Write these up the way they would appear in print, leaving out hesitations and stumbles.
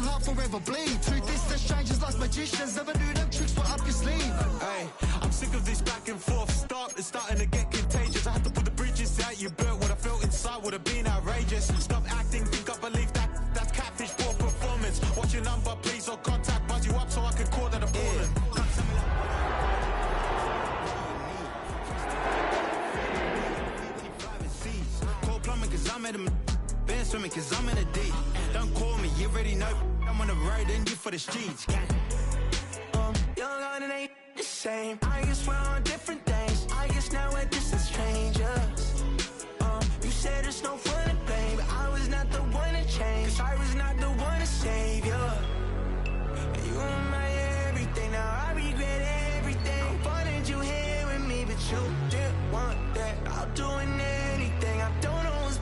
heart forever bleed. Two distant strangers like magicians, never knew them tricks were up your sleeve. Hey, I'm sick of this back and forth start. It's starting to get contagious. I had to put the bridges out you built. What I felt inside would have been outrageous. Stop acting, think I believe that's catfish, poor performance. Watch your number, please, or contact, buzz you up so I can call that a ballin'. Call plumbing cause I'm at him. Been swimming cause I'm in a deep. Don't call me, you already know. I'm on the road and you for the streets. Young on it ain't the same. I guess we're on different things. I guess now we're distant strangers. You said it's no fun to blame, but I was not the one to change. Cause I was not the one to save you. You were my everything, now I regret everything. I wanted you here with me, but you didn't want that. I'll do anything, I don't know what's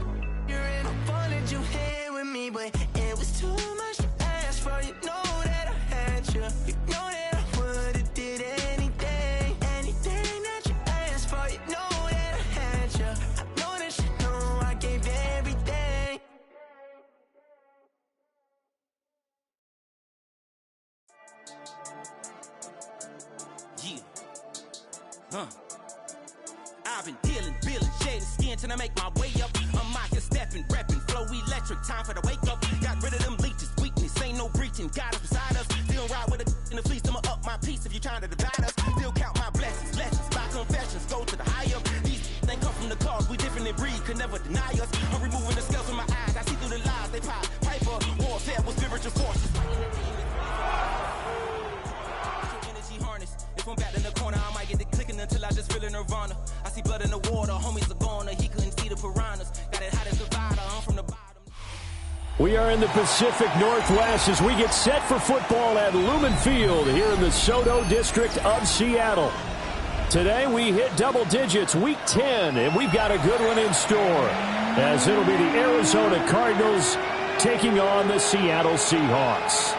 you're in. I wanted you here with me, but it was too much to ask for. You know that I had you. You know that I would've did anything, anything that you asked for. You know that I had you. I know that you know I gave everything. Yeah. I've been dealing, shading skin till I make my way up. I'm out here stepping, repping, flow electric, time for the wake up. Got rid of them leeches, weakness, ain't no breaching. God is beside us, still ride with a in the fleece. I'ma up my piece if you trying to divide us. Still count my blessings, lessons, by confessions, go to the higher. These they come from the cause, we different in breed, could never deny us. I'm removing the scales from my eyes, I see through the lies they pop. Piper, warfare with spiritual forces. Energy harness. If I'm back in the corner, I might get the clicking until I just feel a nirvana. I see blood in the water, homies are gone, he couldn't see the piranhas. Got it hot as divider, I'm from the bottom. We are in the Pacific Northwest as we get set for football at Lumen Field here in the Soto District of Seattle. Today we hit double digits, week 10, and we've got a good one in store as it'll be the Arizona Cardinals taking on the Seattle Seahawks.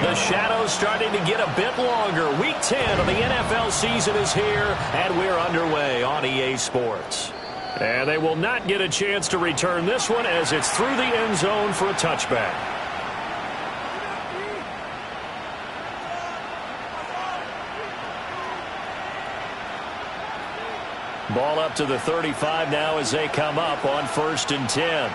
The shadow's starting to get a bit longer. Week 10 of the NFL season is here, and we're underway on EA Sports. And they will not get a chance to return this one as it's through the end zone for a touchback. Ball up to the 35 now as they come up on 1st and 10.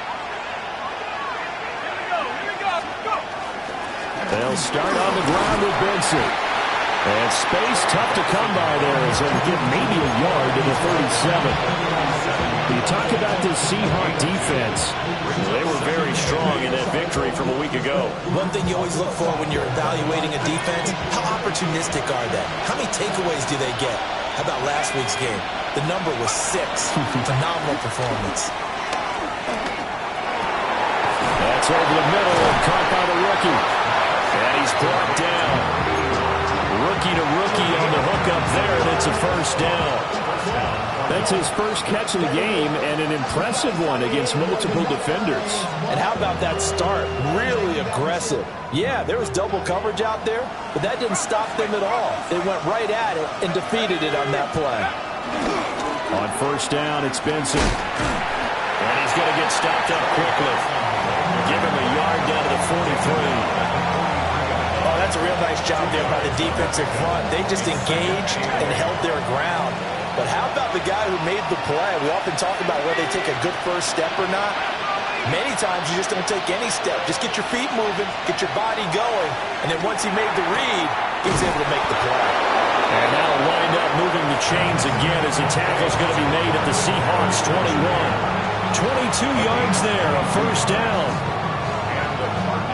They'll start on the ground with Benson. And space tough to come by there as they'll get maybe a yard to the 37. You talk about this Seahawk defense. They were very strong in that victory from a week ago. One thing you always look for when you're evaluating a defense, how opportunistic are they? How many takeaways do they get? How about last week's game? The number was 6. Phenomenal performance. That's over the middle and caught by the rookie. And he's brought down. Rookie to rookie on the hook up there, and it's a first down. That's his first catch of the game, and an impressive one against multiple defenders. And how about that start? Really aggressive. Yeah, there was double coverage out there, but that didn't stop them at all. They went right at it and defeated it on that play. On first down, it's Benson. And he's going to get stopped up quickly. Give him a yard down to the 43. Oh, that's a real nice job there by the defensive front. They just engaged and held their ground. But how about the guy who made the play? We often talk about whether they take a good first step or not. Many times you just don't take any step. Just get your feet moving, get your body going, and then once he made the read, he was able to make the play. And that'll wind up moving the chains again as the tackle's going to be made at the Seahawks 21. 22 yards there, a first down.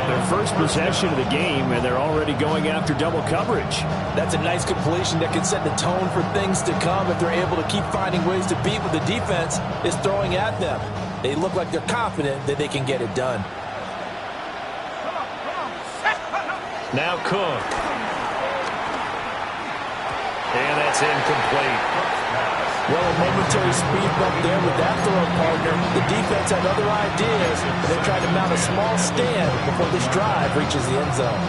Their first possession of the game, and they're already going after double coverage. That's a nice completion that can set the tone for things to come if they're able to keep finding ways to beat what the defense is throwing at them. They look like they're confident that they can get it done. Now Cook. And that's incomplete. Well, a momentary speed bump there with that throw partner. The defense had other ideas, and they're trying to mount a small stand before this drive reaches the end zone.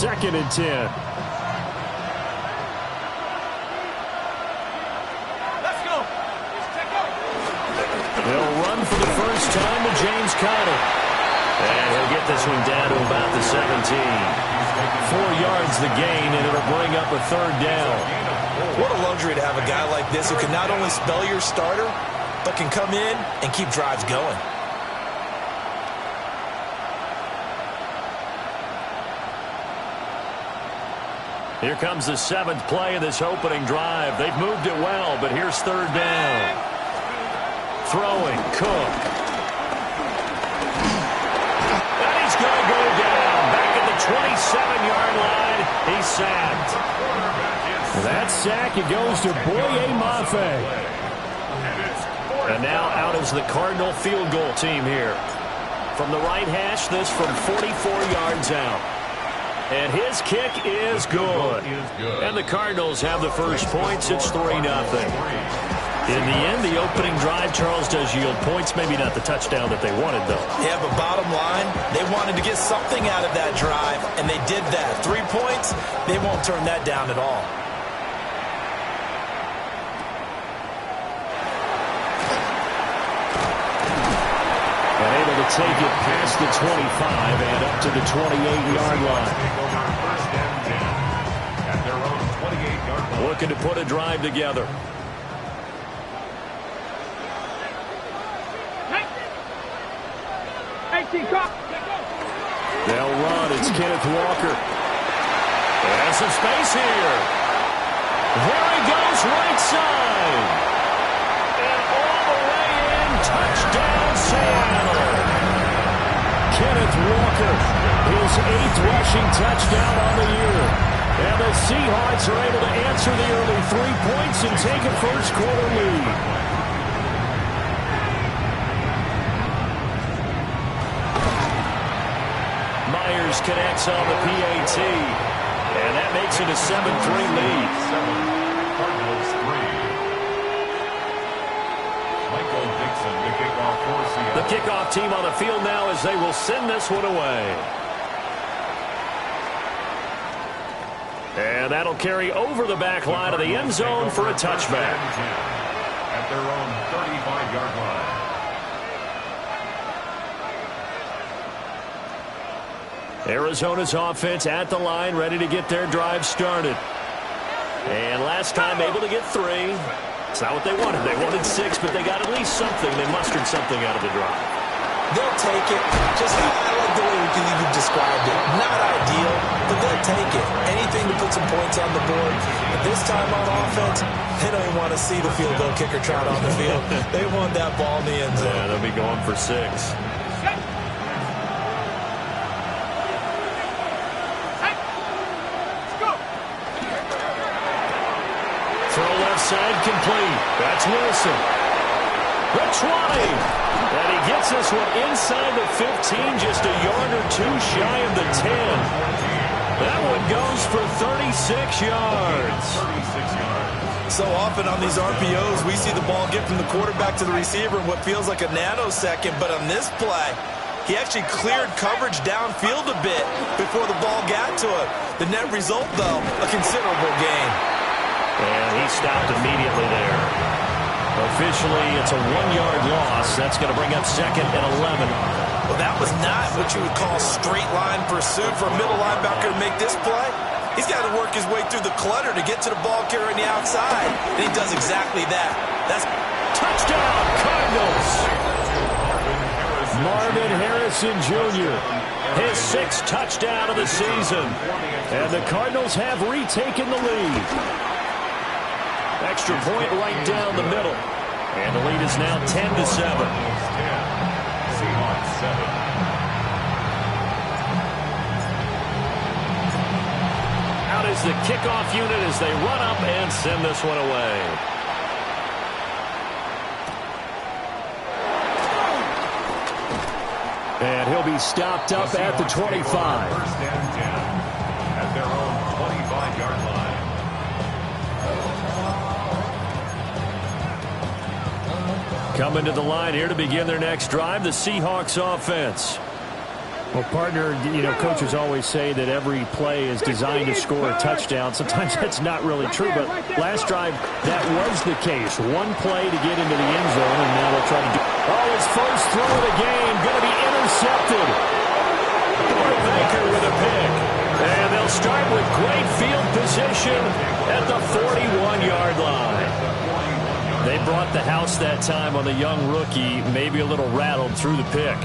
2nd and 10. They'll run for the first time to James Conner. And he'll get this one down to about the 17. 4 yards the gain, and it'll bring up a 3rd down. What a luxury to have a guy like this who can not only spell your starter, but can come in and keep drives going. Here comes the 7th play of this opening drive. They've moved it well, but here's 3rd down. Throwing, Cook. And he's going to go down. Back at the 27-yard line. He's sacked. That sack, it goes to Boye Mafe. And now out is the Cardinal field goal team here. From the right hash, this from 44 yards out. And his kick is good. And the Cardinals have the first points. It's 3-0. In the end, the opening drive, Charles, does yield points. Maybe not the touchdown that they wanted, though. Yeah, but bottom line, they wanted to get something out of that drive, and they did that. 3 points, they won't turn that down at all. And able to take it past the 25 and up to the 28-yard line. Looking to put a drive together. They'll run. It's Kenneth Walker. Has some space here. There he goes, right side. And all the way in, touchdown Seattle. Kenneth Walker, his 8th rushing touchdown on the year. And the Seahawks are able to answer the early 3 points and take a first-quarter lead. Myers connects on the PAT, and that makes it a 7-3 lead. Cardinals 3. Michael Dixon, the kickoff for Seattle. The kickoff team on the field now as they will send this one away. And that'll carry over the back line of the end zone for a touchback. At their own 35-yard line. Arizona's offense at the line, ready to get their drive started. And last time able to get 3. It's not what they wanted. They wanted 6, but they got at least something. They mustered something out of the drive. They'll take it. Just I like the way you described it. Not ideal, but they'll take it. Anything to put some points on the board. But this time on offense, they don't even want to see the field goal kicker trot on the field. They want that ball in the end zone. Yeah, they'll be going for 6. Side complete. That's Wilson. The 20. And he gets this one inside the 15, just a yard or 2 shy of the 10. That one goes for 36 yards. So often on these RPOs, we see the ball get from the quarterback to the receiver in what feels like a nanosecond. But on this play, he actually cleared coverage downfield a bit before the ball got to him. The net result, though, a considerable gain. And he stopped immediately there. Officially, it's a 1-yard loss. That's going to bring up 2nd and 11. Well, that was not what you would call straight line pursuit for a middle linebacker to make this play. He's got to work his way through the clutter to get to the ball carrier on the outside. And he does exactly that. That's touchdown, Cardinals. Marvin Harrison Jr., his 6th touchdown of the season. And the Cardinals have retaken the lead. Extra point right down the middle. And the lead is now 10-7. Seahawks 7. Out is the kickoff unit as they run up and send this one away. And he'll be stopped up at the 25. First and 10 at their own 25-yard line. Coming to the line here to begin their next drive, the Seahawks offense. Well, partner, coaches always say that every play is designed to score a touchdown. Sometimes that's not really true, but last drive, that was the case. One play to get into the end zone, and now they'll try to do... Oh, his first throw of the game, going to be intercepted. Baker with a pick. And they'll start with great field position at the 41-yard line. They brought the house that time on the young rookie, maybe a little rattled through the pick.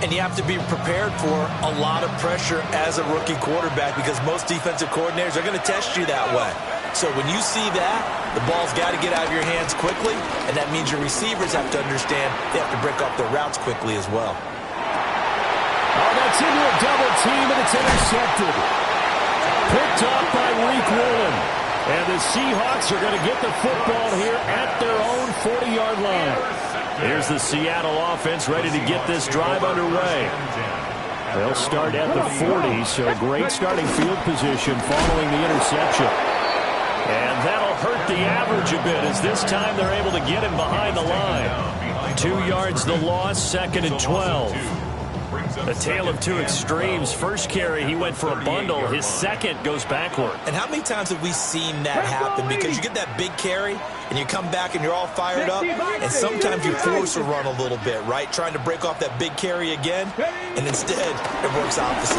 And you have to be prepared for a lot of pressure as a rookie quarterback because most defensive coordinators are going to test you that way. So when you see that, the ball's got to get out of your hands quickly, and that means your receivers have to understand they have to break off their routes quickly as well. Oh, that's into a double team, and it's intercepted. Picked off by Reek Woolen. And the Seahawks are going to get the football here at their own 40-yard line. Here's the Seattle offense ready to get this drive underway. They'll start at the 40, so great starting field position following the interception. And that'll hurt the average a bit as this time they're able to get him behind the line. 2 yards the loss, 2nd and 12. A tale of two extremes. First carry, he went for a bundle. His second goes backward. And how many times have we seen that happen? Because you get that big carry, and you come back and you're all fired up, and sometimes you force a run a little bit, right? Trying to break off that big carry again, and instead it works opposite.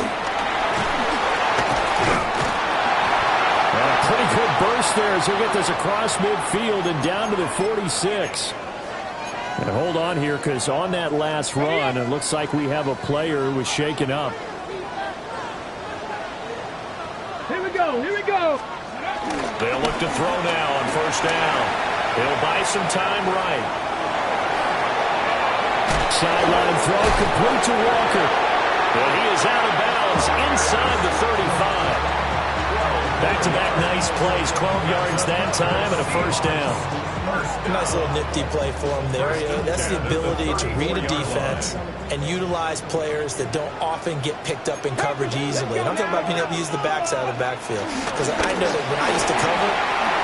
And a pretty good burst there as he'll get this across midfield and down to the 46. And hold on here, because on that last run, it looks like we have a player who was shaken up. Here we go, here we go. They'll look to throw now on first down. He'll buy some time right. Sideline throw complete to Walker. And he is out of bounds inside the 35. Back-to-back nice plays, 12 yards that time and a first down. A nice little nifty play for him there. That's the ability to read a defense and utilize players that don't often get picked up in coverage easily. And I'm talking about being able to use the backside of the backfield. Because I know that when I used to cover,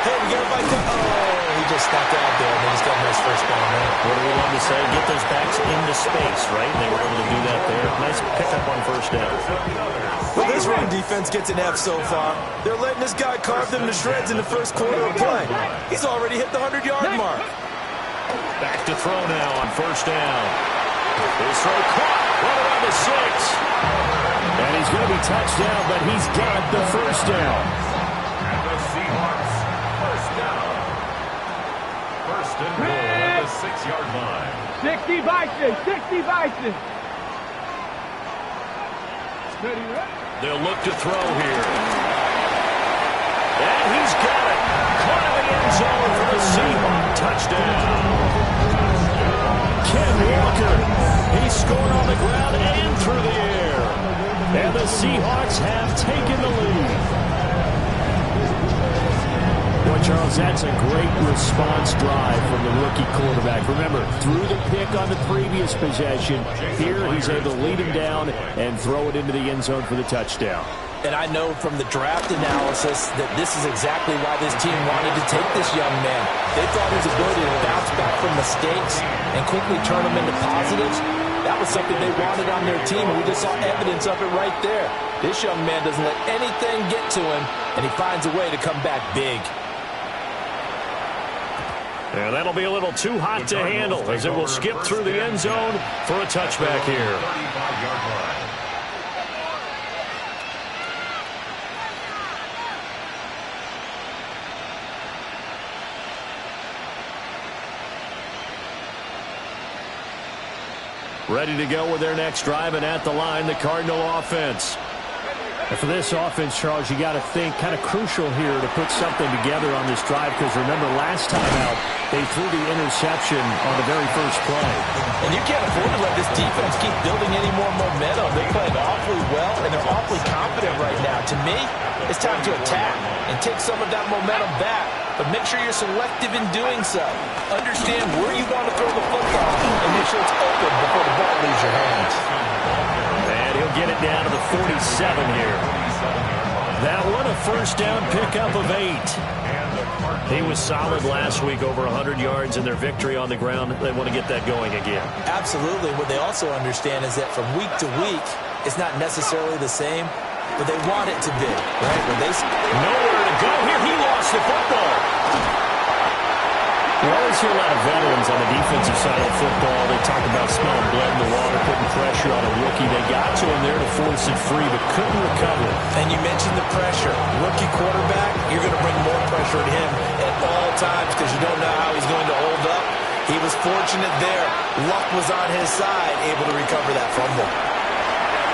hey, we got a bike. Oh, he just stuck out there, and then he's got a nice first down there. What do we love to say? Get those backs into space, right? And they were able to do that there. Nice pickup on first down. Well, this run defense gets an F so far. They're letting this guy carve them to shreds in the first quarter of play. He's already hit the 100-yard mark. Back to throw now on first down. His throw caught right around the 6. And he's going to be touched down, but he's got the first down. And the Seahawks, first down. First and goal at the 6-yard line. 60 Vikings, 60 Vikings. Steady, right? They'll look to throw here. And he's got it. Caught in the end zone for the Seahawks. Touchdown. Ken Walker. He scored on the ground and through the air. And the Seahawks have taken the lead. Boy, Charles, that's a great response drive from the rookie quarterback. Remember, threw the pick on the previous possession. Here, he's able to lead him down and throw it into the end zone for the touchdown. And I know from the draft analysis that this is exactly why this team wanted to take this young man. They thought his ability to bounce back from mistakes and quickly turn them into positives, that was something they wanted on their team, and we just saw evidence of it right there. This young man doesn't let anything get to him, and he finds a way to come back big. And that'll be a little too hot to handle as it will skip through the end zone for a touchback here. 35-yard line. Ready to go with their next drive, and at the line, the Cardinal offense. And for this offense, Charles, you got to think kind of crucial here to put something together on this drive, because remember, last time out, they threw the interception on the very first play. And you can't afford to let this defense keep building any more momentum. They're playing awfully well, and they're awfully confident right now. To me, it's time to attack and take some of that momentum back. But make sure you're selective in doing so. Understand where you want to throw the football and make sure it's open before the ball leaves your hands. And he'll get it down to the 47 here. That one a first down pickup of 8. He was solid last week, over 100 yards in their victory on the ground. They want to get that going again. Absolutely. What they also understand is that from week to week, it's not necessarily the same, but they want it to be, right? When they nowhere to go here. He lost the football. You always hear a lot of veterans on the defensive side of football. They talk about smelling blood in the water, putting pressure on a rookie. They got to him there to force it free, but couldn't recover. And you mentioned the pressure. Rookie quarterback, you're going to bring more pressure at him at all times because you don't know how he's going to hold up. He was fortunate there. Luck was on his side, able to recover that fumble.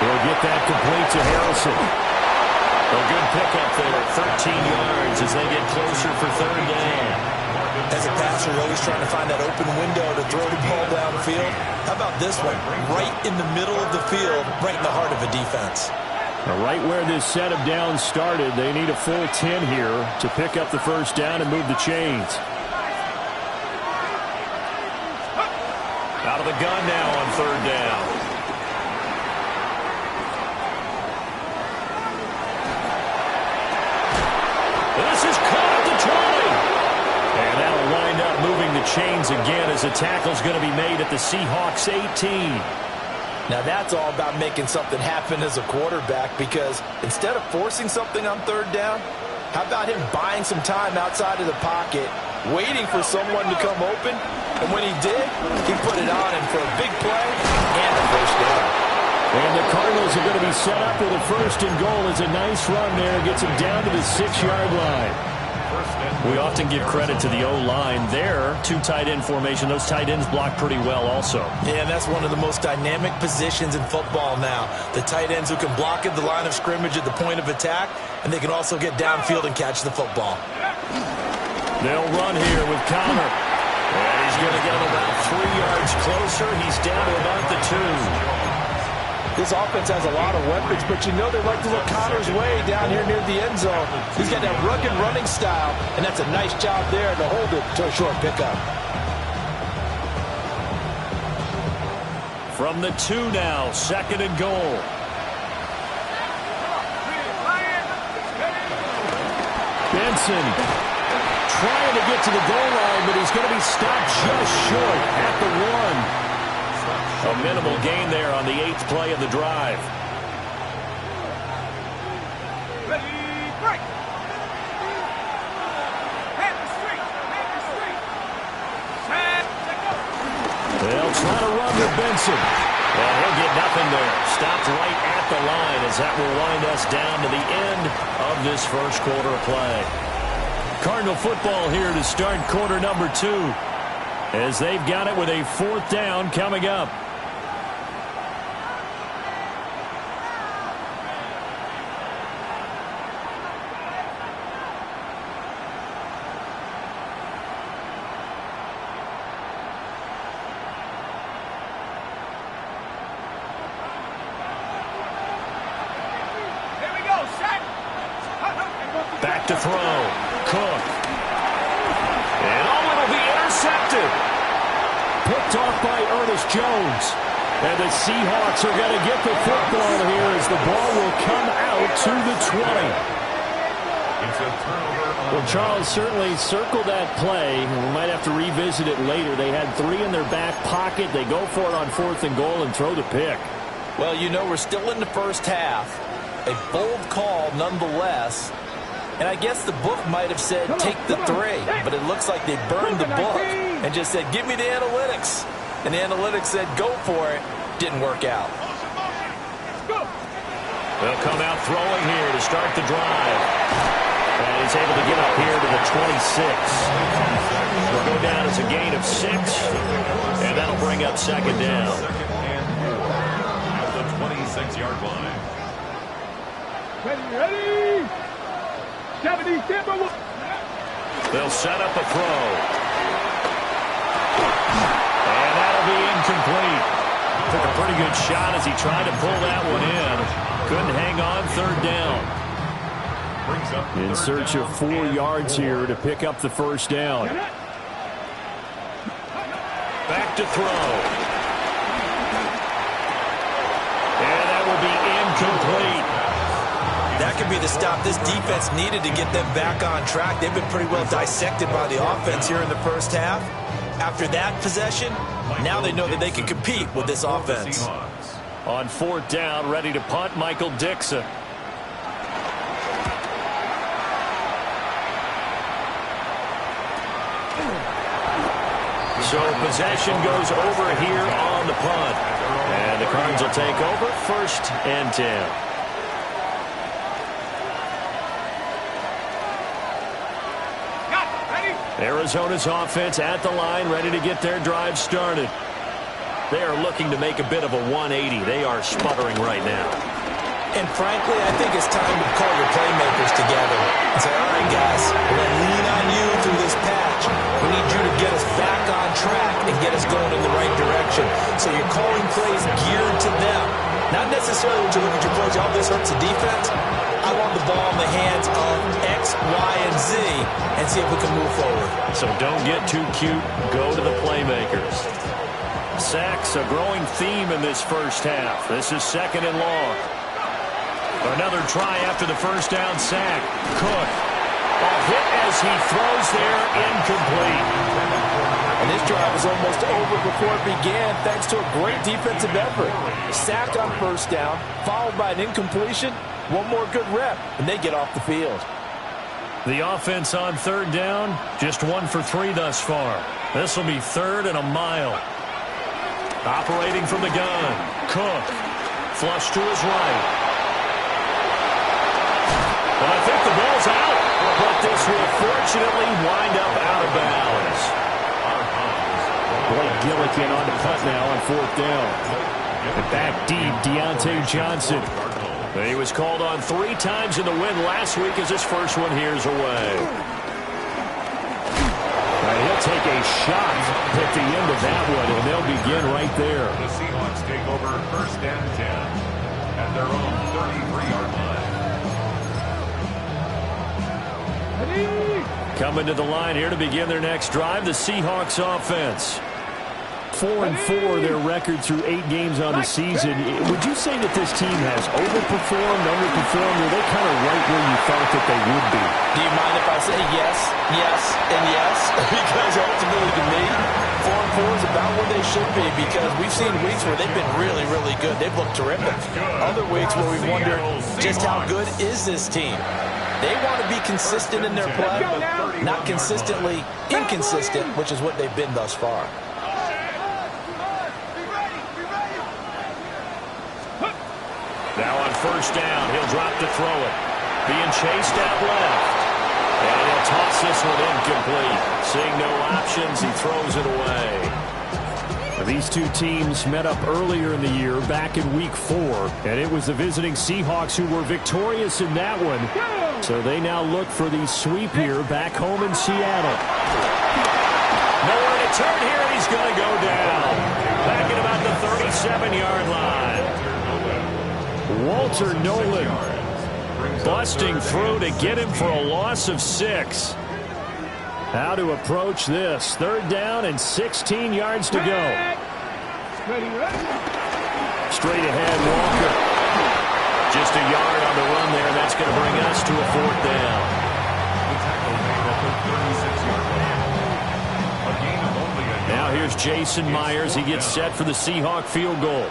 He'll get that complete to Harrison. A good pickup there, 13 yards as they get closer for third down. As a passer, you're always trying to find that open window to throw the ball downfield. How about this one? Right in the middle of the field, right in the heart of a defense. Now, right where this set of downs started, they need a full 10 here to pick up the first down and move the chains. Out of the gun now on third down. This is caught at the 20. And that'll wind up moving the chains again as the tackle's going to be made at the Seahawks 18. Now that's all about making something happen as a quarterback, because instead of forcing something on third down, how about him buying some time outside of the pocket, waiting for someone to come open, and when he did, he put it on him for a big play and a first down. And the Cardinals are going to be set up with a first and goal. It's a nice run there. Gets him down to the 6-yard line. We often give credit to the O-line there. 2 tight end formation. Those tight ends block pretty well also. Yeah, and that's one of the most dynamic positions in football now. The tight ends who can block at the line of scrimmage at the point of attack, and they can also get downfield and catch the football. They'll run here with Connor. And he's going to get him about 3 yards closer. He's down to about the 2. This offense has a lot of weapons, but you know they like to look Connor's way down here near the end zone. He's got that rugged running style, and that's a nice job there to hold it to a short pickup. From the 2 now, second and goal. Benson trying to get to the goal line, but he's going to be stopped just short at the 1. A minimal gain there on the 8th play of the drive. Ready, break. They'll try to run with Benson. And he'll get nothing there. Stopped right at the line as that will wind us down to the end of this first quarter of play. Cardinal football here to start quarter number 2. As they've got it with a 4th down coming up. Back to throw. Cook. And it'll be intercepted. Picked off by Ernest Jones. And the Seahawks are going to get the football here as the ball will come out to the 20. It's a turnover. Well, Charles, certainly circle that play. We might have to revisit it later. They had 3 in their back pocket. They go for it on 4th and goal and throw the pick. Well, you know, we're still in the first half. A bold call nonetheless. And I guess the book might have said, take the 3. But it looks like they burned the book and just said, give me the analytics. And the analytics said, go for it. Didn't work out. They'll come out throwing here to start the drive. And he's able to get up here to the 26. Will go down as a gain of 6. And that'll bring up second down. Second and 4 at the 26-yard line. Ready. 70, They'll set up a throw. And that'll be incomplete. Took a pretty good shot as he tried to pull that one in. Couldn't hang on, 3rd down. In search of 4 yards here to pick up the first down. Back to throw. And that will be incomplete. That could be the stop this defense needed to get them back on track. They've been pretty well dissected by the offense here in the first half. After that possession, now they know that they can compete with this offense. On fourth down, ready to punt, Michael Dixon. So possession goes over here on the punt. And the Cardinals will take over, 1st and 10. Arizona's offense at the line, ready to get their drive started. They are looking to make a bit of a 180. They are sputtering right now. And frankly, I think it's time to call your playmakers together and say, all right, guys, we're going to lean on you through this patch. We need you to get us back on track and get us going in the right direction. So you're calling plays geared to them. Not necessarily when you look at your plays, oh, this hurts the defense. I want the ball in the hands of X, Y, and Z and see if we can move forward. So don't get too cute. Go to the playmakers. Sacks, a growing theme in this first half. This is 2nd and long. Another try after the first down sack. Cook. A hit as he throws there, incomplete. And this drive was almost over before it began thanks to a great defensive effort. Sack on first down, followed by an incompletion. One more good rep, and they get off the field. The offense on 3rd down, just 1 for 3 thus far. This will be 3rd and a mile. Operating from the gun. Cook. Flush to his right. Well, I think the ball's out, but this will fortunately wind up out of bounds. Blake Gillikin on the punt now on 4th down. And back deep, Deontay Johnson. He was called on 3 times in the win last week as his first one here's away. He'll take a shot at the end of that one, and they'll begin right there. The Seahawks take over 1st and 10 at their own 33-yard line. Coming to the line here to begin their next drive, the Seahawks offense. 4-4 their record through 8 games on the season. Would you say that this team has overperformed, underperformed, or are they kind of right where you thought that they would be? Do you mind if I say yes, yes, and yes? Because ultimately to me, 4-4 is about where they should be because we've seen weeks where they've been really, really good. They've looked terrific. Other weeks where we wonder just how good is this team. They want to be consistent in their play, but not consistently inconsistent, which is what they've been thus far. Now on first down, he'll drop to throw it. Being chased out left. And he'll toss this one incomplete. Seeing no options, he throws it away. These two teams met up earlier in the year, back in Week 4. And it was the visiting Seahawks who were victorious in that one. So they now look for the sweep here back home in Seattle. Nowhere to turn here, and he's going to go down. Back at about the 37-yard line. Walter Nolan busting through to get him for a loss of 6. How to approach this. 3rd down and 16 yards to go. Straight ahead, Walker. Just a yard on the run there. That's going to bring us to a 4th down. Now here's Jason Myers. He gets set for the Seahawk field goal.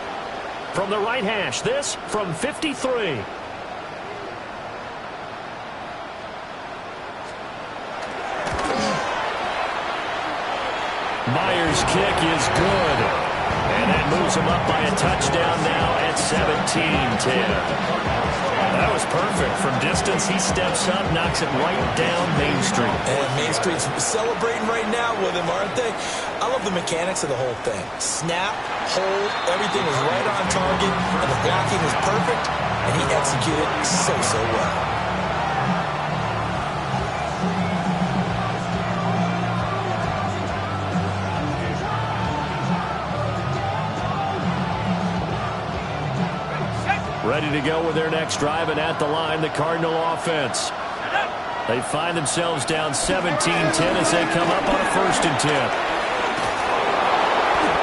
From the right hash, this from 53. Myers' kick is good. And that moves him up by a touchdown now at 17-10. That was perfect. From distance, he steps up, knocks it right down Main Street. And Main Street's celebrating right now with him, aren't they? I love the mechanics of the whole thing. Snap, hold, everything was right on target, and the blocking was perfect, and he executed so well. Ready to go with their next drive, and at the line, the Cardinal offense. They find themselves down 17-10 as they come up on a 1st and 10.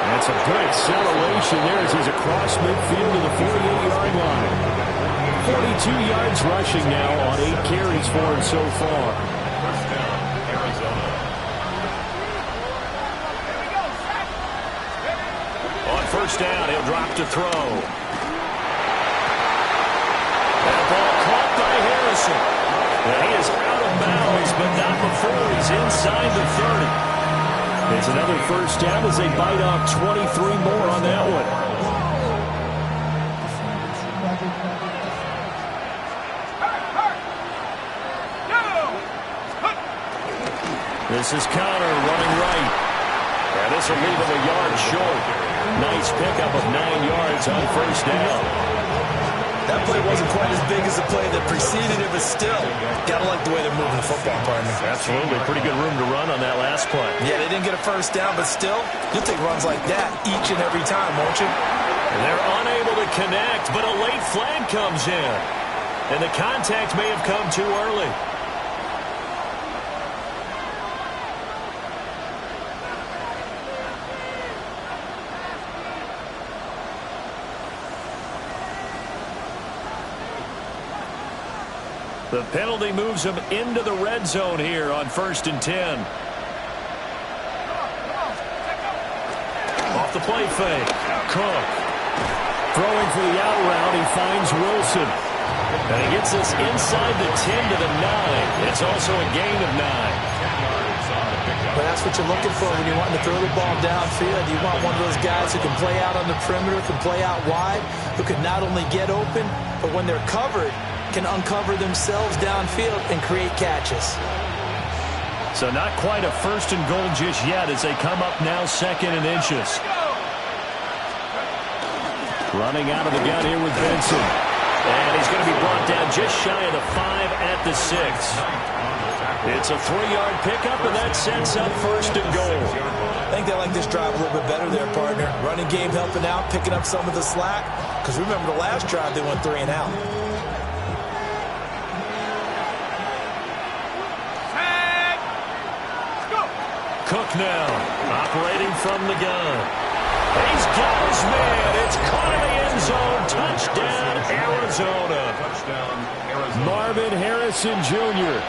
That's a good acceleration there as he's across midfield to the 48-yard line. 42 yards rushing now on 8 carries for him so far. First down, Arizona. On first down, he'll drop to throw. That ball caught by Harrison. And he is out of bounds, but not before he's inside the 30. It's another first down as they bite off 23 more on that one. This is Connor running right. And this will leave him a yard short. Nice pickup of 9 yards on first down. That play wasn't quite as big as the play that preceded it, but still, gotta like the way they're moving the football, partner. Absolutely. Pretty good room to run on that last play. Yeah, they didn't get a first down, but still, you'll take runs like that each and every time, won't you? And they're unable to connect, but a late flag comes in. And the contact may have come too early. The penalty moves him into the red zone here on 1st and 10. Off the play fake. Cook. Throwing for the out route, he finds Wilson. And he gets this inside the 10 to the 9. It's also a gain of 9. But that's what you're looking for when you're wanting to throw the ball downfield. You want one of those guys who can play out on the perimeter, can play out wide, who can not only get open, but when they're covered, can uncover themselves downfield and create catches. So not quite a 1st and goal just yet as they come up now 2nd and inches. Running out of the gun here with Benson. And he's going to be brought down just shy of the 5 at the 6. It's a 3-yard pickup, and that sets up 1st and goal. I think they like this drive a little bit better there, partner. Running game helping out, picking up some of the slack. Because remember the last drive, they went 3 and out. Cook now, operating from the gun. He's got his man. It's caught in the end zone. Touchdown, Arizona. Marvin Harrison Jr.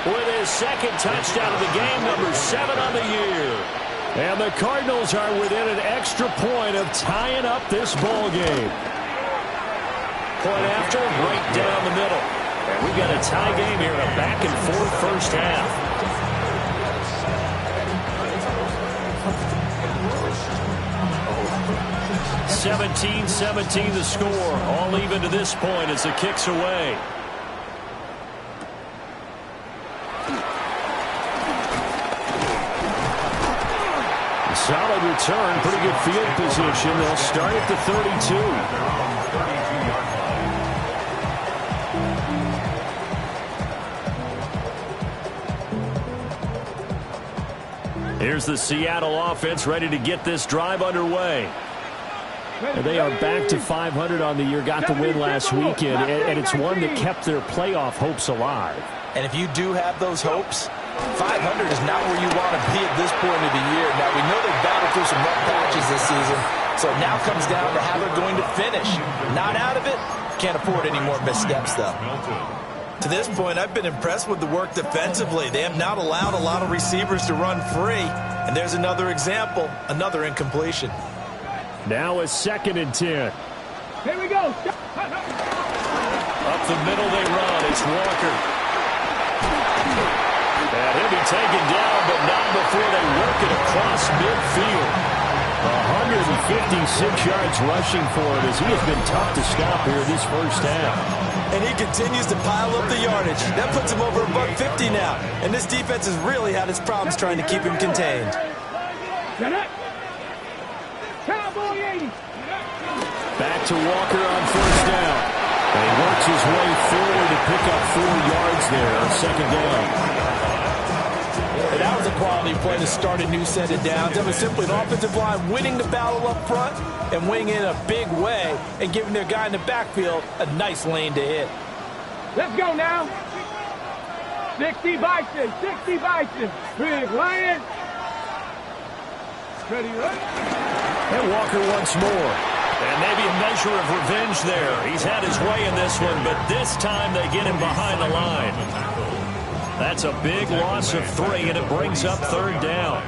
with his 2nd touchdown of the game, number 7 on the year. And the Cardinals are within an extra point of tying up this ball game. Point after, right down the middle. And we've got a tie game here in a back-and-forth first half. 17-17 the score. All even to this point as the kick's away. Solid return. Pretty good field position. They'll start at the 32. Here's the Seattle offense ready to get this drive underway. And they are back to 500 on the year, got the win last weekend, and it's one that kept their playoff hopes alive. And if you do have those hopes, 500 is not where you want to be at this point of the year. Now, we know they've battled through some rough patches this season, so it now comes down to how they're going to finish. Not out of it, can't afford any more missteps, though. To this point, I've been impressed with the work defensively. They have not allowed a lot of receivers to run free, and there's another example, another incompletion. Now a 2nd and 10. Here we go. Up the middle they run. It's Walker. And he'll be taken down, but not before they work it across midfield. 156 yards rushing for him as he has been tough to stop here this first half. And he continues to pile up the yardage. That puts him over $150 now. And this defense has really had its problems trying to keep him contained. Back to Walker on first down. And he works his way forward to pick up 4 yards there on 2nd down. And that was a quality play to start a new set of downs. That was simply an offensive line winning the battle up front and winning in a big way and giving their guy in the backfield a nice lane to hit. Let's go now. 60 Bison, 60 Bison. Big Lion. Ready, right? And Walker once more. And maybe a measure of revenge there. He's had his way in this one, but this time they get him behind the line. That's a big loss of 3, and it brings up 3rd down.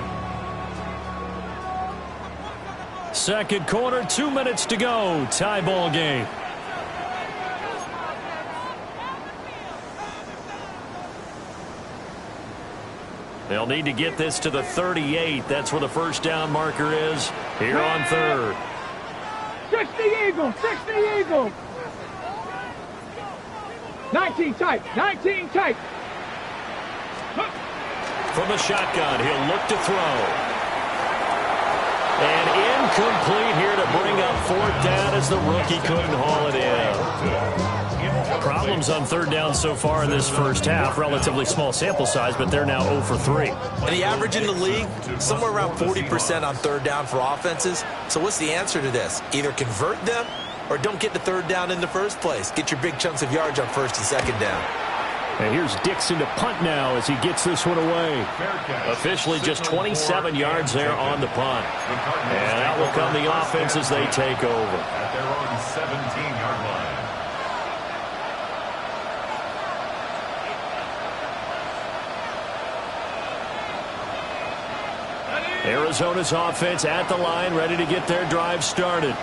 Second quarter, 2 minutes to go. Tie ball game. They'll need to get this to the 38. That's where the first down marker is here on 3rd. 60 Eagles, 60 Eagles. 19 tight, 19 tight. From the shotgun, he'll look to throw. And incomplete here to bring up 4th down as the rookie couldn't haul it in. Problems on 3rd down so far in this first half. Relatively small sample size, but they're now 0 for 3. And the average in the league, somewhere around 40% on 3rd down for offenses. So what's the answer to this? Either convert them or don't get the 3rd down in the first place. Get your big chunks of yards on 1st and 2nd down. And here's Dixon to punt now as he gets this one away. Officially just 27 yards there on the punt. And out will come the offense as they take over. At their own 17-yard line. Arizona's offense at the line, ready to get their drive started.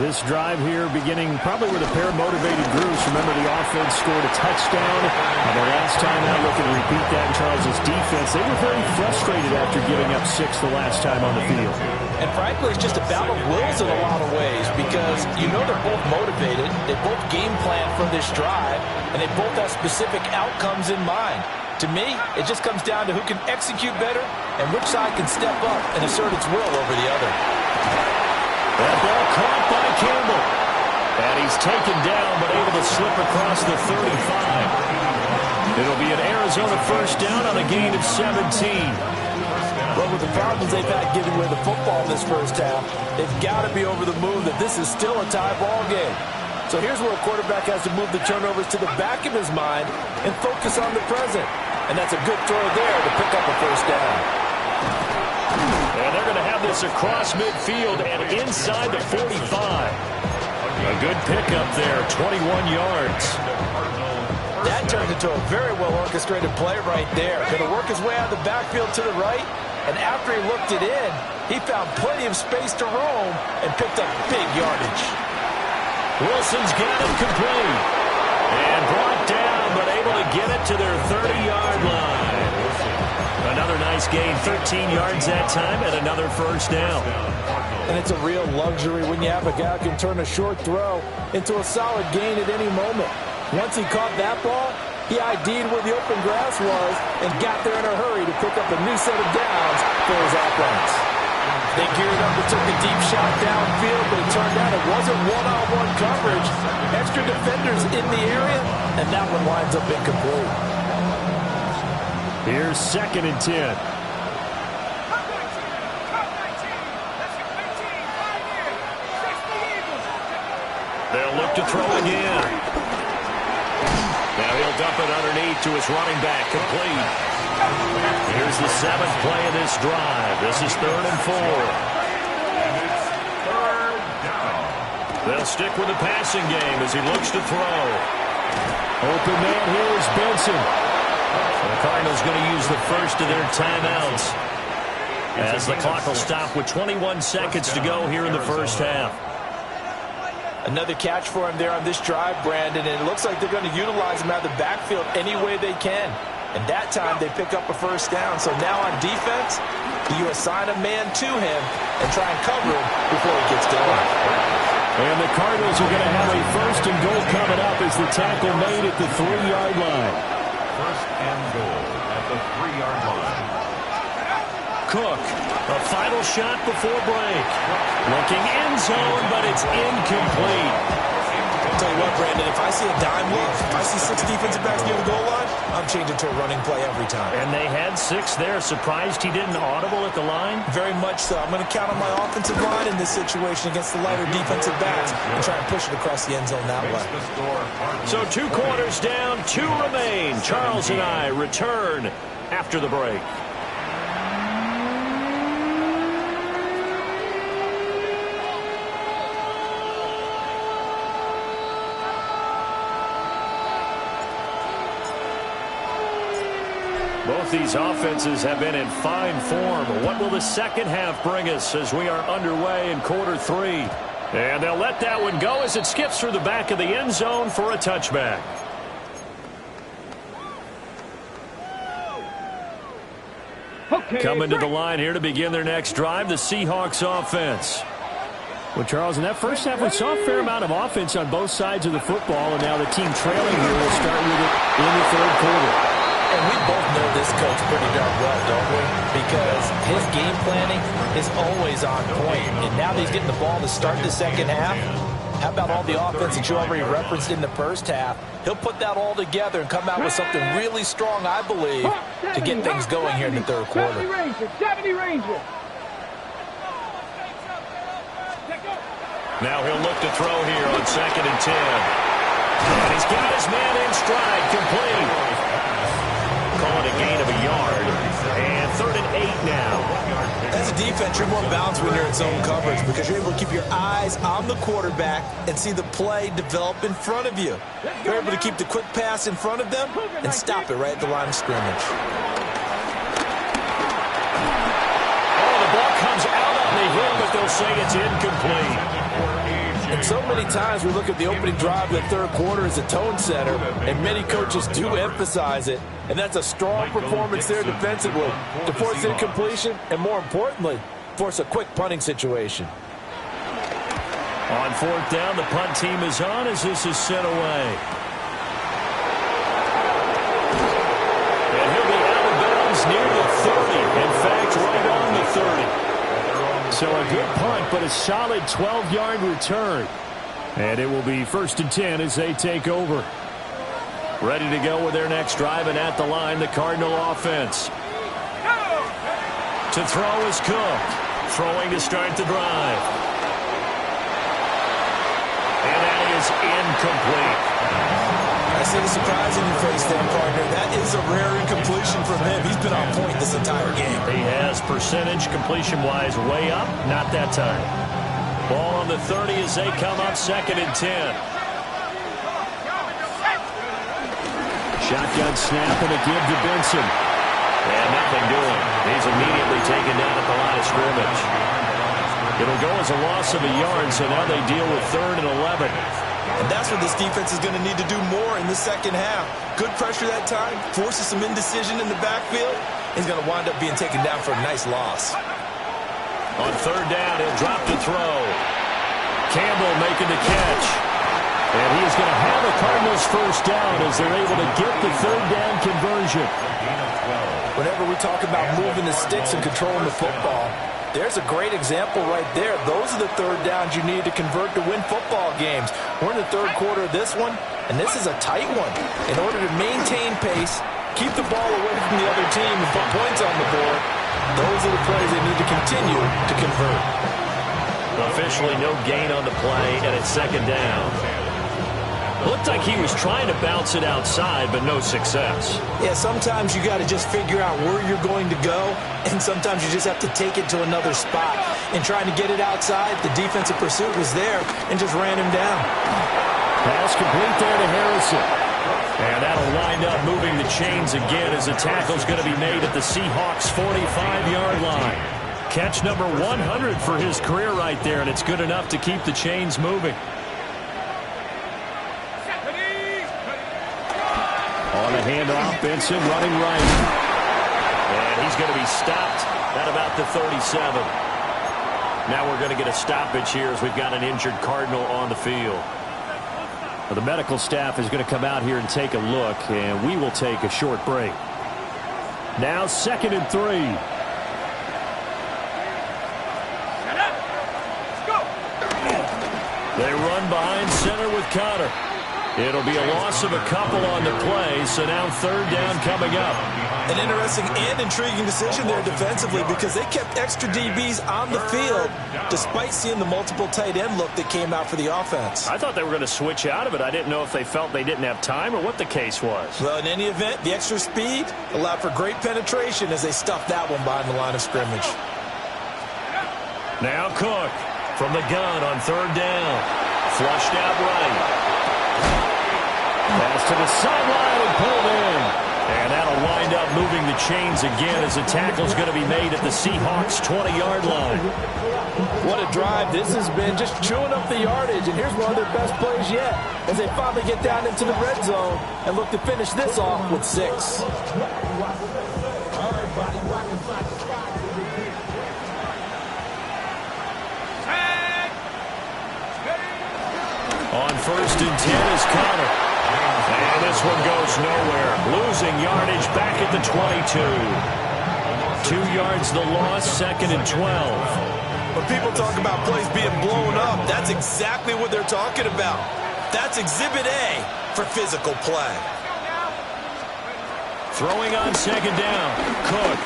This drive here beginning probably with a pair of motivated groups. Remember, the offense scored a touchdown. And the last time out, looking to repeat that in Charles' defense. They were very frustrated after giving up 6 the last time on the field. And frankly, it's just a battle of wills in a lot of ways because you know they're both motivated. They both game plan for this drive, and they both have specific outcomes in mind. To me, it just comes down to who can execute better and which side can step up and assert its will over the other. That ball caught by Campbell. And he's taken down but able to slip across the 35. It'll be an Arizona first down on a gain of 17. But with the problems they've had getting away the football in this first half, they've got to be over the moon that this is still a tie ball game. So here's where a quarterback has to move the turnovers to the back of his mind and focus on the present. And that's a good throw there to pick up a first down. And they're going to have this across midfield and inside the 45. A good pickup there, 21 yards. That turned into a very well-orchestrated play right there. Going to work his way out of the backfield to the right. And after he looked it in, he found plenty of space to roam and picked up big yardage. Wilson's got it complete. And brought down, but able to get it to their 30-yard line. Another nice gain, 13 yards that time, and another first down. And it's a real luxury when you have a guy who can turn a short throw into a solid gain at any moment. Once he caught that ball, he ID'd where the open grass was and got there in a hurry to pick up a new set of downs for his offense. They geared up and took a deep shot downfield, but it turned out it wasn't one-on-one coverage. Extra defenders in the area, and that one winds up incomplete. Here's 2nd and 10. They'll look to throw again. Now he'll dump it underneath to his running back, complete. Here's the 7th play of this drive. This is 3rd and 4. They'll stick with the passing game as he looks to throw. Open man here is Benson. The Cardinals going to use the first of their timeouts as the clock will stop with 21 seconds to go here in the first half. Another catch for him there on this drive, Brandon, and it looks like they're going to utilize him out of the backfield any way they can. And that time they pick up a first down. So now on defense, you assign a man to him and try and cover him before he gets down. And the Cardinals are going to have a first and goal coming up as the tackle made at the 3-yard line. First and goal at the 3-yard line. Cook, a final shot before break. Looking end zone, but it's incomplete. I'll tell you what, Brandon, if I see a dime look, if I see 6 defensive backs near the goal line, I'm changing to a running play every time. And they had 6 there. Surprised he didn't audible at the line? Very much so. I'm going to count on my offensive line in this situation against the lighter defensive backs and try and push it across the end zone that way. So 2 quarters down, 2 remain. Charles and I return after the break. Both these offenses have been in fine form. What will the second half bring us as we are underway in quarter 3? And they'll let that one go as it skips through the back of the end zone for a touchback. Okay, Coming to the line here to begin their next drive, the Seahawks offense. Well, Charles, in that first half, we saw a fair amount of offense on both sides of the football, and now the team trailing here will start with it in the third quarter. And we both know this coach pretty darn well, don't we? Because his game planning is always on point. And now that he's getting the ball to start the second half, how about all the offense that you already referenced in the first half? He'll put that all together and come out with something really strong, I believe, to get things going here in the third quarter. 70 Rangers. Now he'll look to throw here on 2nd and 10. And he's got his man in stride, complete. Calling a gain of a yard. And 3rd and 8 now. As a defense, you're more balanced when you're in zone coverage because you're able to keep your eyes on the quarterback and see the play develop in front of you. You're able to keep the quick pass in front of them and stop it right at the line of scrimmage. Oh, the ball comes out on the hit, but they'll say it's incomplete. And so many times we look at the opening drive of the third quarter as a tone setter, and many coaches do emphasize it. And that's a strong performance there defensively to force incompletion and, more importantly, force a quick punting situation. On 4th down, the punt team is on as this is sent away. And he'll be out of bounds near the 30. In fact, right on the 30. So a good punt, but a solid 12-yard return. And it will be 1st and 10 as they take over. Ready to go with their next drive, and at the line, the Cardinal offense. To throw is Cook. Throwing to start the drive. And that is incomplete. I see the surprise in your face there, partner. That is a rare incompletion from him. He's been on point this entire game. He has percentage completion-wise way up. Not that time. Ball on the 30 as they come up 2nd and 10. Shotgun snap and a give to Benson. And nothing doing. He's immediately taken down at the line of scrimmage. It'll go as a loss of a yard, so now they deal with 3rd and 11. And that's what this defense is going to need to do more in the second half. Good pressure that time, forces some indecision in the backfield. He's going to wind up being taken down for a nice loss. On 3rd down, he'll drop to throw. Campbell making the catch. And he is going to have the Cardinals first down as they're able to get the 3rd down conversion. Whenever we talk about moving the sticks and controlling the football, there's a great example right there. Those are the 3rd downs you need to convert to win football games. We're in the 3rd quarter of this one, and this is a tight one. In order to maintain pace, keep the ball away from the other team and put points on the board, those are the plays they need to continue to convert. Officially no gain on the play, and it's 2nd down. Looked like he was trying to bounce it outside, but no success. Yeah, sometimes you got to just figure out where you're going to go, and sometimes you just have to take it to another spot. And trying to get it outside, the defensive pursuit was there and just ran him down. Pass complete there to Harrison. And that'll wind up moving the chains again as the tackle's going to be made at the Seahawks' 45-yard line. Catch number 100 for his career right there, and it's good enough to keep the chains moving. On the handoff, Benson running right. And he's going to be stopped at about the 37. Now we're going to get a stoppage here as we've got an injured Cardinal on the field. Well, the medical staff is going to come out here and take a look, and we will take a short break. Now 2nd and 3. They run behind center with Connor. It'll be a loss of a couple on the play, so now 3rd down coming up. An interesting and intriguing decision there defensively because they kept extra DBs on the field despite seeing the multiple tight end look that came out for the offense. I thought they were going to switch out of it. I didn't know if they felt they didn't have time or what the case was. Well, in any event, the extra speed allowed for great penetration as they stuffed that one behind the line of scrimmage. Now Cook from the gun on 3rd down. Flushed out right. Pass to the sideline and pulled in. And that'll wind up about moving the chains again as the tackle's going to be made at the Seahawks 20-yard line. What a drive this has been, just chewing up the yardage. And here's one of their best plays yet as they finally get down into the red zone and look to finish this off with 6. On 1st and 10 is Connor. And this one goes nowhere. Losing yardage back at the 22. 2 yards the loss, 2nd and 12. When people talk about plays being blown up, that's exactly what they're talking about. That's Exhibit A for physical play. Throwing on 2nd down. Cook.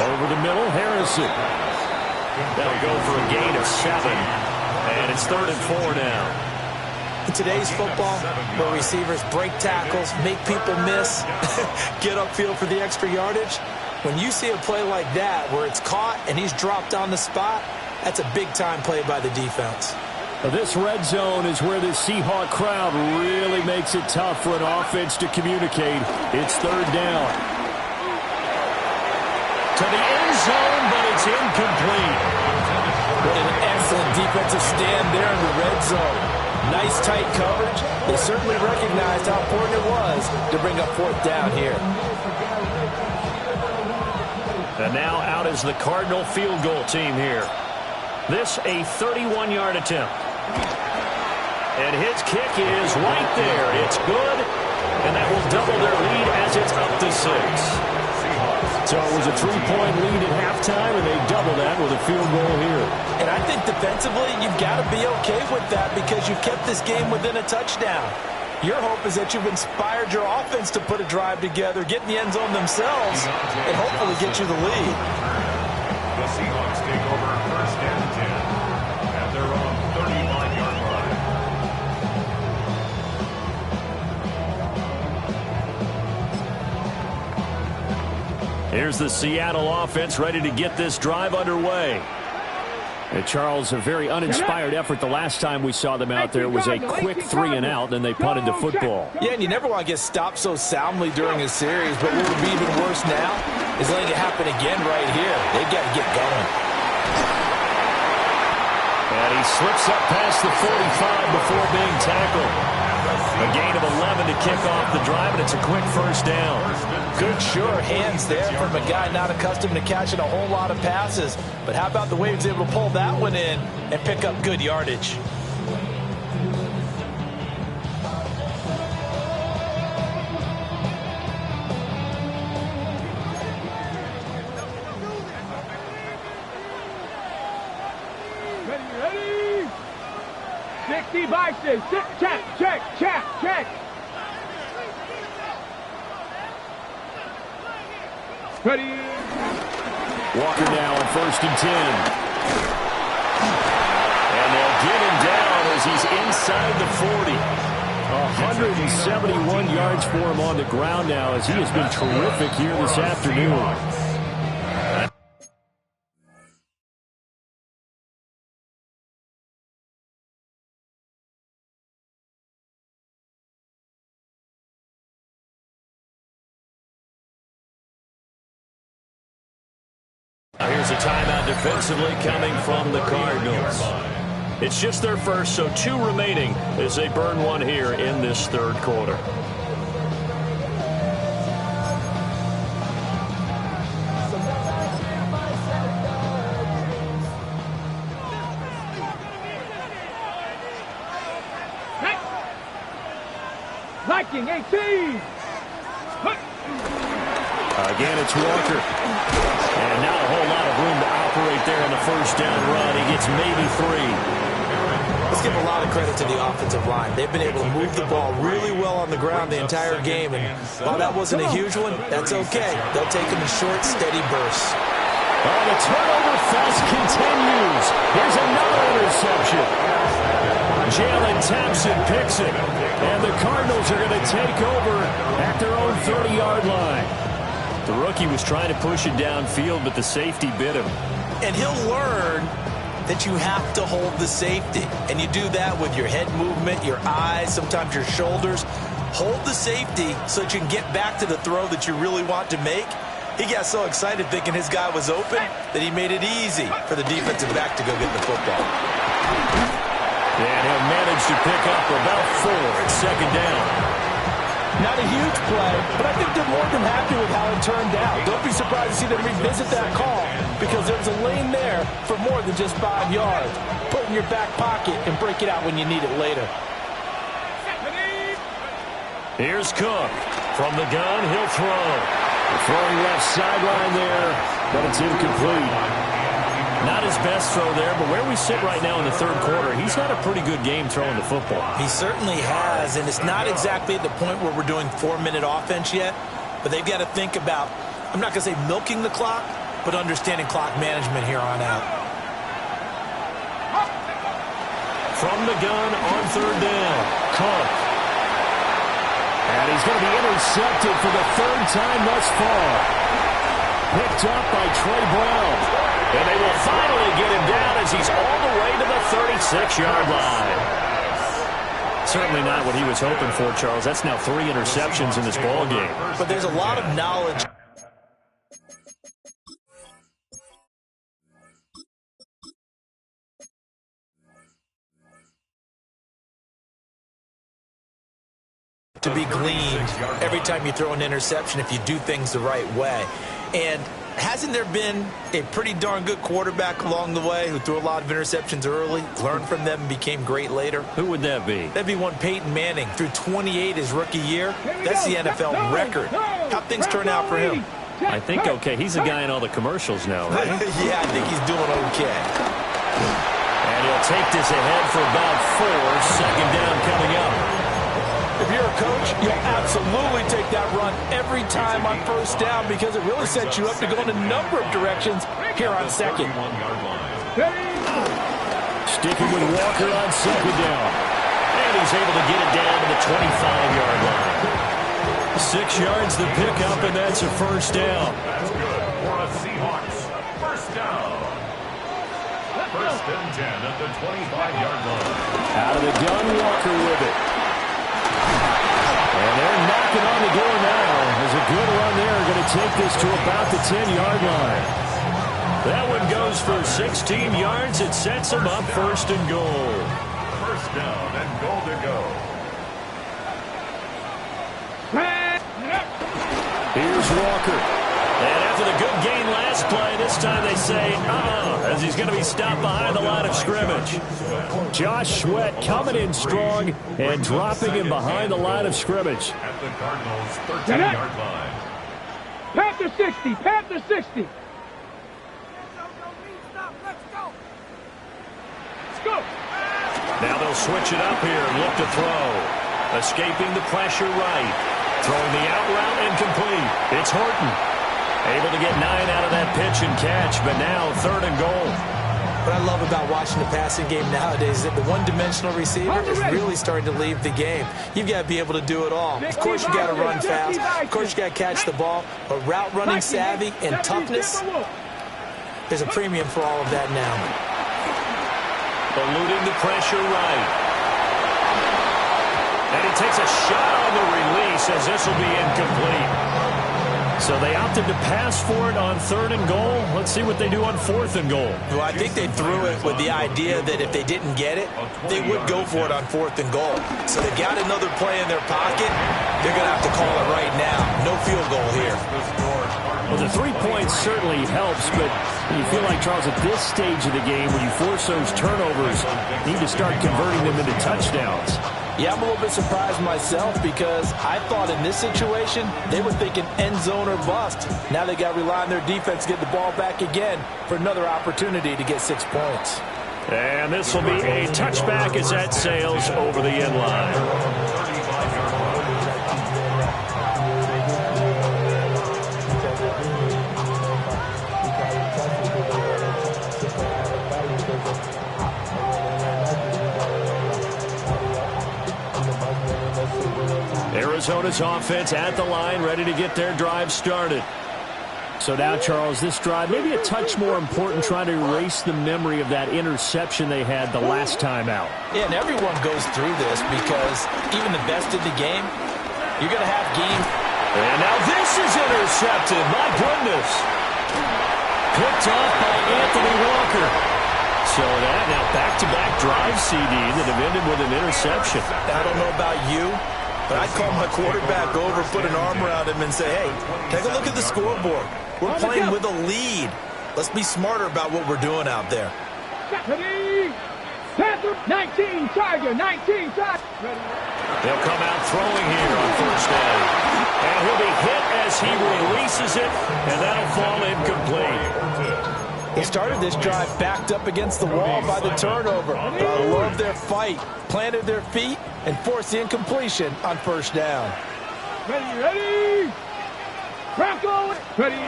Over the middle, Harrison. They'll go for a gain of 7. And it's 3rd and 4 now. In today's football, where receivers break tackles, make people miss, get upfield for the extra yardage, when you see a play like that where it's caught and he's dropped on the spot, that's a big-time play by the defense. This red zone is where the Seahawk crowd really makes it tough for an offense to communicate. It's 3rd down. To the end zone, but it's incomplete. What an excellent defensive stand there in the red zone. Nice tight coverage. They certainly recognized how important it was to bring up 4th down here. And now out is the Cardinal field goal team here. This a 31-yard attempt. And his kick is right there. It's good. And that will double their lead as it's up to 6. So it was a 3-point lead at halftime, and they double that with a field goal here. And I think defensively, you've got to be okay with that because you've kept this game within a touchdown. Your hope is that you've inspired your offense to put a drive together, get in the end zone themselves, and hopefully get you the lead. The Seahawks take over 1st and 10 at their own 39-yard line. Here's the Seattle offense ready to get this drive underway. And Charles, a very uninspired effort the last time we saw them out there. It was a quick 3 and out, and they punted the football. Yeah, and you never want to get stopped so soundly during a series, but what would be even worse now is letting it happen again right here. They've got to get going. And he slips up past the 45 before being tackled. A gain of 11 to kick off the drive, and it's a quick 1st down. Good, sure hands there from a guy not accustomed to catching a whole lot of passes. But how about the way he was able to pull that one in and pick up good yardage? Ready? 60 vices. Check. Ready. Walker now on 1st and 10. And they'll get him down as he's inside the 40. 171 yards for him on the ground now as he has been terrific here this afternoon. Here's a timeout defensively coming from the Cardinals. It's just their first, so 2 remaining as they burn one here in this 3rd quarter. Viking 18. Again, it's Walker. And not a whole lot of room to operate there on the 1st down run. He gets maybe 3. Let's give a lot of credit to the offensive line. They've been able to move the ball really well on the ground the entire game. And while that wasn't a huge one, that's okay. They'll take them in short, steady bursts. Oh, the turnover fest continues. Here's another interception. Jalen Thompson picks it. And the Cardinals are going to take over at their own 30-yard line. The rookie was trying to push it downfield, but the safety bit him. And he'll learn that you have to hold the safety. And you do that with your head movement, your eyes, sometimes your shoulders. hold the safety so that you can get back to the throw that you really want to make. He got so excited thinking his guy was open that he made it easy for the defensive back to go get the football. And he'll manage to pick up about 4 at second down. Not a huge play, but I think they're more than happy with how it turned out. Don't be surprised to see them revisit that call because there's a lane there for more than just 5 yards. Put it in your back pocket and break it out when you need it later. Here's Cook. From the gun, he'll throw. Throwing left sideline there, but it's incomplete. Not his best throw there, but where we sit right now in the third quarter, he's had a pretty good game throwing the football. He certainly has, and it's not exactly at the point where we're doing 4-minute offense yet, but they've got to think about, I'm not going to say milking the clock, but understanding clock management here on out. From the gun on third down, Cook. And he's going to be intercepted for the 3rd time thus far. Picked up by Trey Brown. And they will finally get him down as he's all the way to the 36-yard line. Certainly not what he was hoping for, Charles. That's now 3 interceptions in this ball game. But there's a lot of knowledge. To be gleaned every time you throw an interception if you do things the right way. And hasn't there been a pretty darn good quarterback along the way who threw a lot of interceptions early, learned from them, and became great later? Who would that be? That'd be one Peyton Manning. Threw 28 his rookie year. That's the NFL record. How'd things turn out for him? I think okay. He's a guy in all the commercials now, right? Yeah, I think he's doing okay. And he'll take this ahead for about 4. Second down coming up. If you're a coach, you'll absolutely take that run every time on first down because it really sets you up to go in a number of directions here on second. Sticking with Walker on second down. And he's able to get it down to the 25-yard line. 6 yards to pick up, and that's a first down. That's good for a Seahawks. First down. First and 10 at the 25-yard line. Out of the gun, Walker with it. And they're knocking on the door now. There's a good run there. Going to take this to about the 10-yard line. That one goes for 16 yards. It sets him up first and goal. First down and goal to go. Here's Walker. And after the good gain last play, this time they say, as he's going to be stopped behind the line of scrimmage. Josh Sweat coming in strong and dropping him behind the line of scrimmage. At the Cardinals' 13-yard line. Panther 60, Panther 60. Let's go. Now they'll switch it up here and look to throw. Escaping the pressure right. Throwing the out route incomplete. It's Horton. Able to get 9 out of that pitch and catch, but now 3rd and goal. What I love about watching the passing game nowadays is that the one-dimensional receiver is really starting to leave the game. You've got to be able to do it all. Of course, you got to run fast. Of course, you got to catch the ball. But route running savvy and toughness, there's a premium for all of that now. Eluding the pressure right. And he takes a shot on the release as this will be incomplete. So they opted to pass for it on 3rd and goal. Let's see what they do on 4th and goal. Well, I think they threw it with the idea that if they didn't get it, they would go for it on 4th and goal. So they've got another play in their pocket. They're going to have to call it right now. No field goal here. Well, the 3 points certainly helps, but you feel like, Charles, at this stage of the game, when you force those turnovers, you need to start converting them into touchdowns. Yeah, I'm a little bit surprised myself because I thought in this situation they were thinking end zone or bust. Now they got to rely on their defense to get the ball back again for another opportunity to get 6 points. And this will be a touchback as that sails over the end line. Arizona's offense at the line, ready to get their drive started. So now, Charles, this drive maybe a touch more important, trying to erase the memory of that interception they had the last time out. Yeah, and everyone goes through this because even the best in the game, You're going to have game. And now this is intercepted. My goodness. Picked off by Anthony Walker. So that now back-to-back drive CD that have ended with an interception. I don't know about you, but I'd call my quarterback over, put an arm around him, and say, hey, take a look at the scoreboard. We're playing with a lead. Let's be smarter about what we're doing out there. Ready? Panther, 19, Tiger, 19, Tiger. They'll come out throwing here on first down. And he'll be hit as he releases it, and that'll fall incomplete. They started this drive backed up against the wall by the turnover. But I love their fight. Planted their feet and forced the incompletion on first down. Ready? Crackle, ready.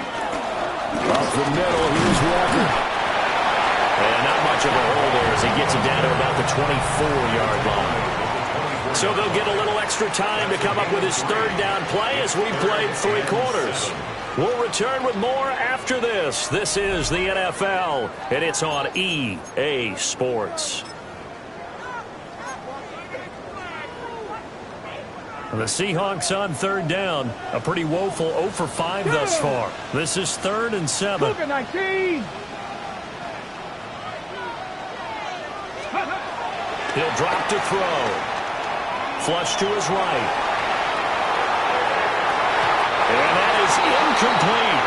Off the middle, here's Walker. And not much of a hole there as he gets it down to about the 24-yard line. So they'll get a little extra time to come up with his third down play as we played 3 quarters. We'll return with more after this. This is the NFL, and it's on EA Sports. The Seahawks on third down. A pretty woeful 0 for 5 thus far. This is 3rd and 7. Look at 19. He'll drop to throw. Flush to his right. And that is incomplete.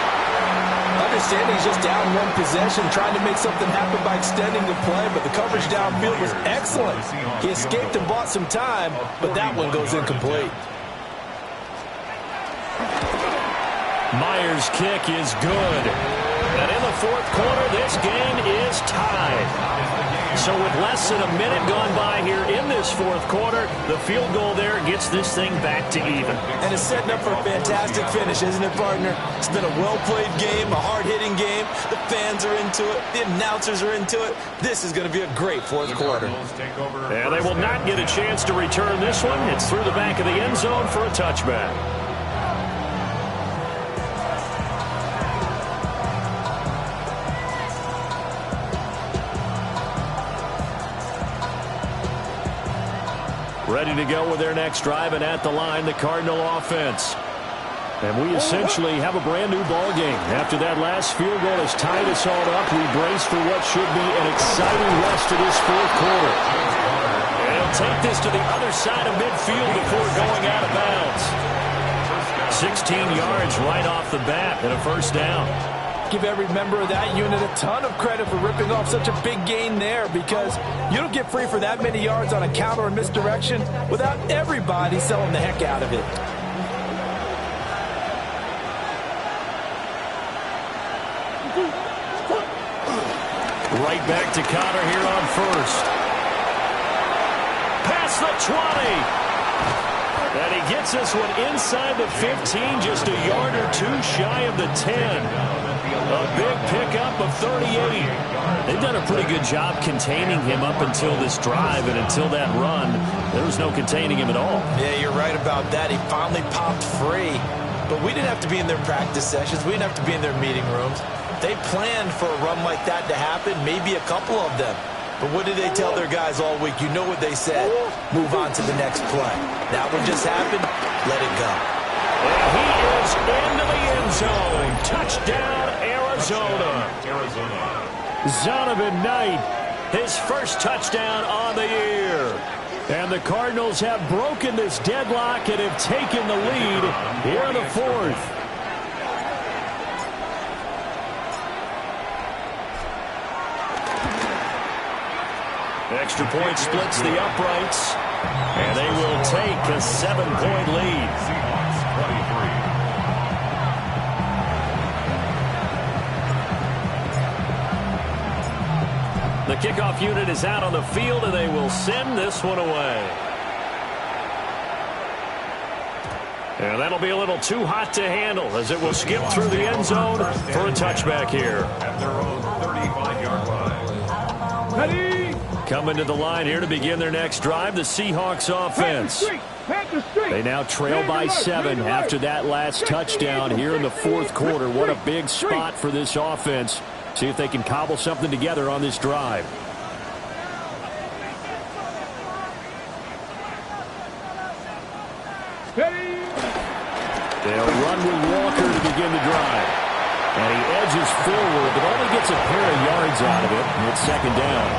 Understand he's just down one possession, trying to make something happen by extending the play, but the coverage downfield was excellent. He escaped and bought some time, but that one goes incomplete. Myers' kick is good. And in the 4th quarter, this game is tied. So with less than a minute gone by here in this 4th quarter, the field goal there gets this thing back to even. And it's setting up for a fantastic finish, isn't it, partner? It's been a well-played game, a hard-hitting game. The fans are into it. The announcers are into it. This is going to be a great 4th quarter. And they will not get a chance to return this one. It's through the back of the end zone for a touchback. Ready to go with their next drive, and at the line, the Cardinal offense. And we essentially have a brand new ball game. After that last field goal has tied us all up, we brace for what should be an exciting rest of this 4th quarter. And he'll take this to the other side of midfield before going out of bounds. 16 yards right off the bat and a first down. Give every member of that unit a ton of credit for ripping off such a big gain there, because you don't get free for that many yards on a counter or misdirection without everybody selling the heck out of it. Right back to Connor here on first. Past the 20. And he gets this one inside the 15, just a yard or 2 shy of the 10. A big pickup of 38. They've done a pretty good job containing him up until this drive, and until that run, there was no containing him at all. Yeah, you're right about that. He finally popped free. But we didn't have to be in their practice sessions. We didn't have to be in their meeting rooms. They planned for a run like that to happen, maybe a couple of them. But what did they tell their guys all week? You know what they said. Move on to the next play. That one just happened. Let it go. And he is into the end zone. Touchdown, Arizona. Zonovan Knight, his first touchdown on the year. And the Cardinals have broken this deadlock and have taken the lead here in the 4th. Extra point splits the uprights, and they will take a 7-point lead. Seahawks 23. The kickoff unit is out on the field, and they will send this one away. And that'll be a little too hot to handle as it will skip through the end zone for a touchback here. At their own 35-yard line. Ready? Coming to the line here to begin their next drive, the Seahawks offense. They now trail by 7 after that last touchdown here in the 4th quarter. What a big spot for this offense. See if they can cobble something together on this drive. Ready? the drive. And he edges forward, but only gets a pair of yards out of it. And it's second down.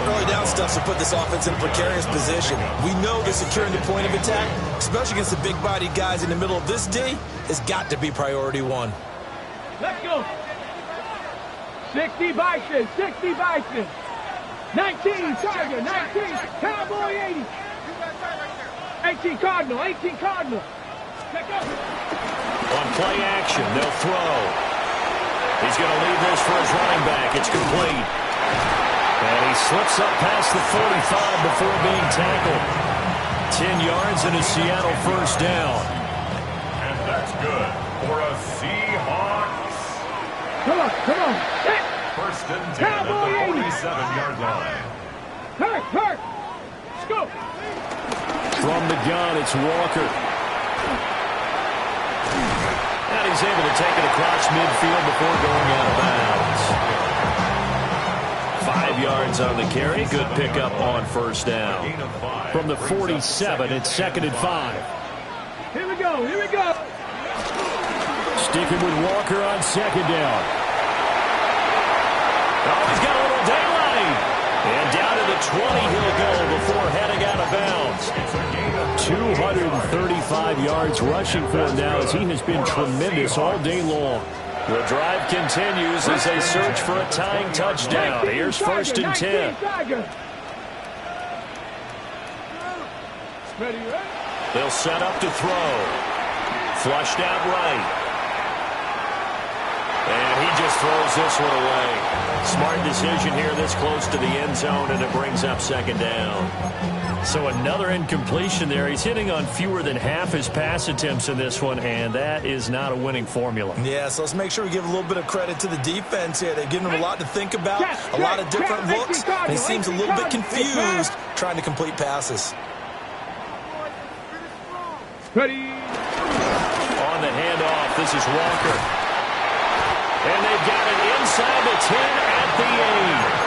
Early down stuff to put this offense in a precarious position. We know that securing the point of attack, especially against the big-bodied guys in the middle of this D, has got to be priority one. Let's go. 60 Bison, 60 Bison. 19 Tiger, 19 Cowboy 80. 18 Cardinal, 18 Cardinal. Let's go. On play action, they'll throw. He's going to leave this for his running back. It's complete. And he slips up past the 45 before being tackled. 10 yards and a Seattle first down. And that's good for a Seahawks. Come on, come on. Hit. First and 10 at the 47-yard line. Hurt, hurt. Let's go. From the gun, it's Walker. And he's able to take it across midfield before going out of bounds. 5 yards on the carry. Good pickup on first down. From the 47, it's second and 5. Here we go, here we go. Sticking with Walker on second down. Oh, he's got a little daylight. And down to the 20 he'll go before heading out of bounds. 235 yards rushing for him now as he has been tremendous all day long. The drive continues as they search for a tying touchdown. Here's first and 10. They'll set up to throw. Flushed out right. And he just throws this one away. Smart decision here this close to the end zone, and it brings up second down. So another incompletion there. He's hitting on fewer than half his pass attempts in this one, and that is not a winning formula. Yeah, so let's make sure we give a little bit of credit to the defense here. They've given him a lot to think about, a lot of different looks, and he seems a little bit confused trying to complete passes. Ready. On the handoff, this is Walker. And they've got it inside the 10 at the 8.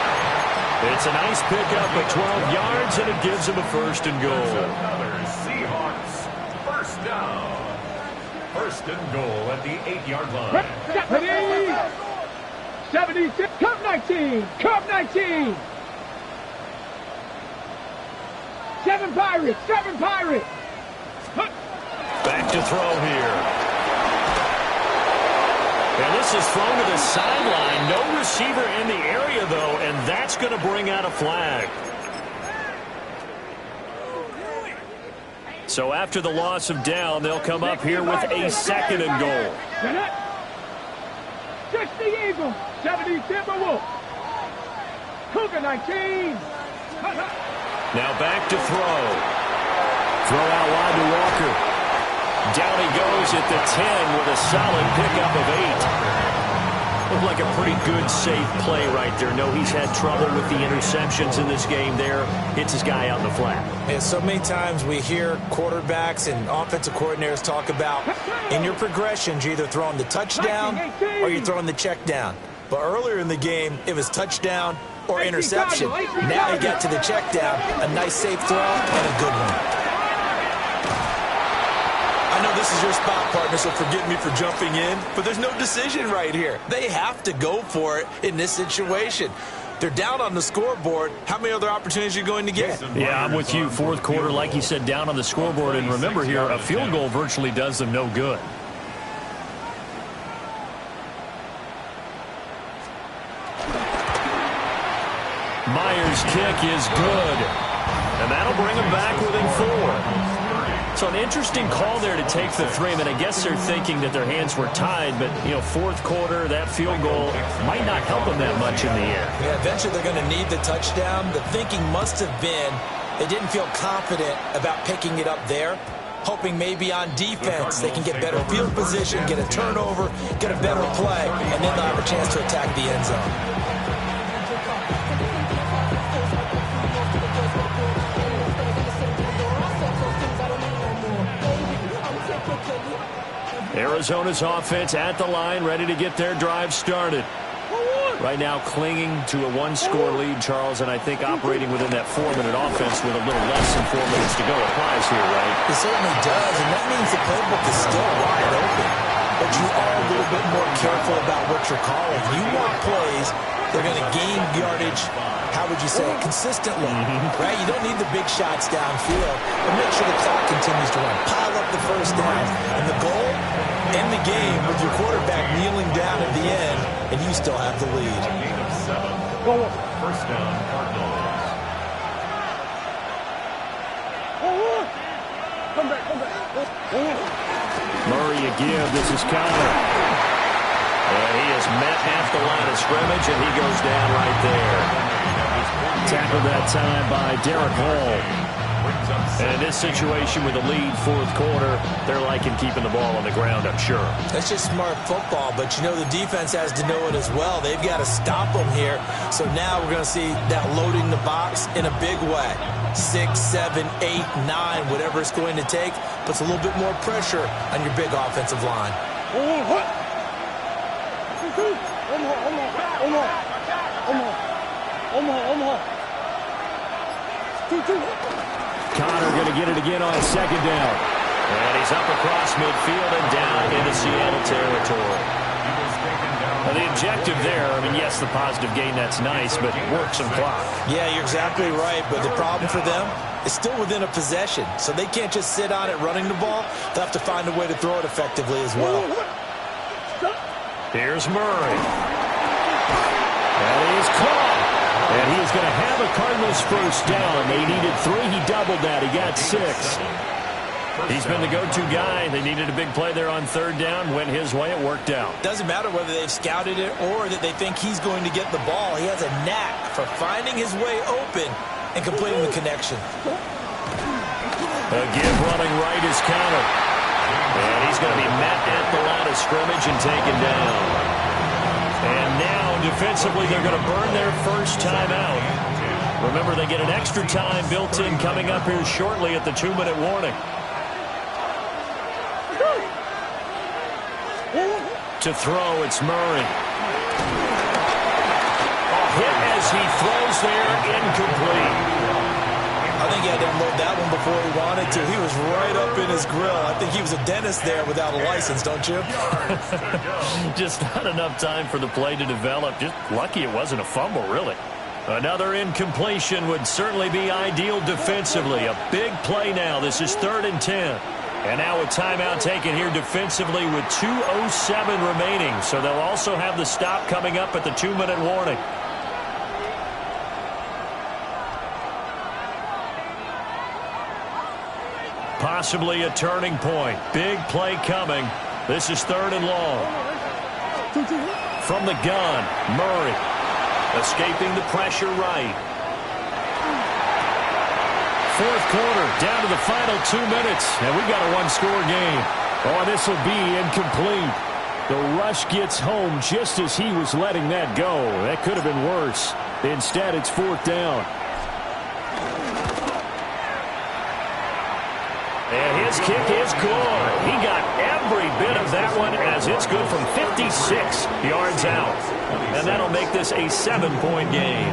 It's a nice pickup of 12 yards, and it gives him a first and goal. Another Seahawks first down. First and goal at the 8-yard line. Ready. 76. Cup 19. Cup 19. 7 Pirates. 7 Pirates. Back to throw here. And this is thrown to the sideline. No receiver in the area, though, and that's going to bring out a flag. So after the loss of down, they'll come up here with a second and goal. 60 Eagles, 70 Timberwolves. Cougar 19. Now back to throw. Throw out wide to Walker. Down he goes at the 10 with a solid pickup of 8. Looked like a pretty good, safe play right there. No, he's had trouble with the interceptions in this game there. Hits his guy out in the flat. And so many times we hear quarterbacks and offensive coordinators talk about in your progressions, you're either throwing the touchdown or you're throwing the check down. But earlier in the game, it was touchdown or interception. Now he got to the check down, a nice safe throw and a good one. I know this is your spot, partner, so forgive me for jumping in, but there's no decision right here. They have to go for it in this situation. They're down on the scoreboard. How many other opportunities are you going to get? Yeah, I'm with you. Fourth quarter, like you said, down on the scoreboard. And remember here, a field goal virtually does them no good. Myers' kick is good. And that'll bring him back within 4. So an interesting call there to take the 3. I mean, I guess they're thinking that their hands were tied, but, you know, fourth quarter, that field goal might not help them that much in the air. Yeah, eventually they're going to need the touchdown. The thinking must have been they didn't feel confident about picking it up there, hoping maybe on defense they can get better field position, get a turnover, get a better play, and then they'll have a chance to attack the end zone. Arizona's offense at the line, ready to get their drive started. Right now clinging to a 1-score lead, Charles, and I think operating within that 4-minute offense with a little less than 4 minutes to go applies here, right? It certainly does, and that means the playbook is still wide open. But but you are a little bit more careful about what you're calling. You want plays that are going to gain yardage, how would you say it, consistently, right? You don't need the big shots downfield, but make sure the clock continues to run. Pile up the first down, and the goal, end the game with your quarterback kneeling down at the end, and you still have the lead. Gain of 7. First down, Cardinals. Come back. Murray again. This is Connor. And he has met half the line of scrimmage, and he goes down right there. Tackled that time by Derek Hall. And in this situation with the lead fourth quarter, they're liking keeping the ball on the ground, I'm sure. That's just smart football, but you know the defense has to know it as well. They've got to stop them here. So now we're going to see that loading the box in a big way. 6, 7, 8, 9, whatever it's going to take, puts a little bit more pressure on your big offensive line. Connor going to get it again on second down. And he's up across midfield and down into Seattle territory. Now the objective there, I mean, yes, the positive gain, that's nice, but work some clock. Yeah, you're exactly right, but the problem for them is still within a possession, so they can't just sit on it running the ball. They'll have to find a way to throw it effectively as well. Here's Murray. And he's caught. And he is going to have a Cardinals first down. They needed 3. He doubled that. He got 6. He's been the go-to guy. They needed a big play there on third down. Went his way. It worked out. Doesn't matter whether they've scouted it or that they think he's going to get the ball. He has a knack for finding his way open and completing the connection. A give running right is Connor. And he's going to be met at the line of scrimmage and taken down. And now, defensively, they're going to burn their first time out. Remember, they get an extra time built in coming up here shortly at the 2-minute warning. To throw, it's Murray. Hit as he throws there, incomplete. I think he had to unload that one before he wanted to. He was right up in his grill. I think he was a dentist there without a license, don't you? Just not enough time for the play to develop. Just lucky it wasn't a fumble, really. Another incompletion would certainly be ideal defensively. A big play now. This is 3rd and 10. And now a timeout taken here defensively with 2:07 remaining. So they'll also have the stop coming up at the 2-minute warning. Possibly a turning point. Big play coming. This is 3rd and long. From the gun, Murray. Escaping the pressure right. Fourth quarter, down to the final 2 minutes, and we got a one-score game. Oh, this will be incomplete. The rush gets home just as he was letting that go. That could have been worse. Instead, it's 4th down. And his kick is good. He got every bit of that one as it's good from 56 yards out. And that'll make this a 7-point game.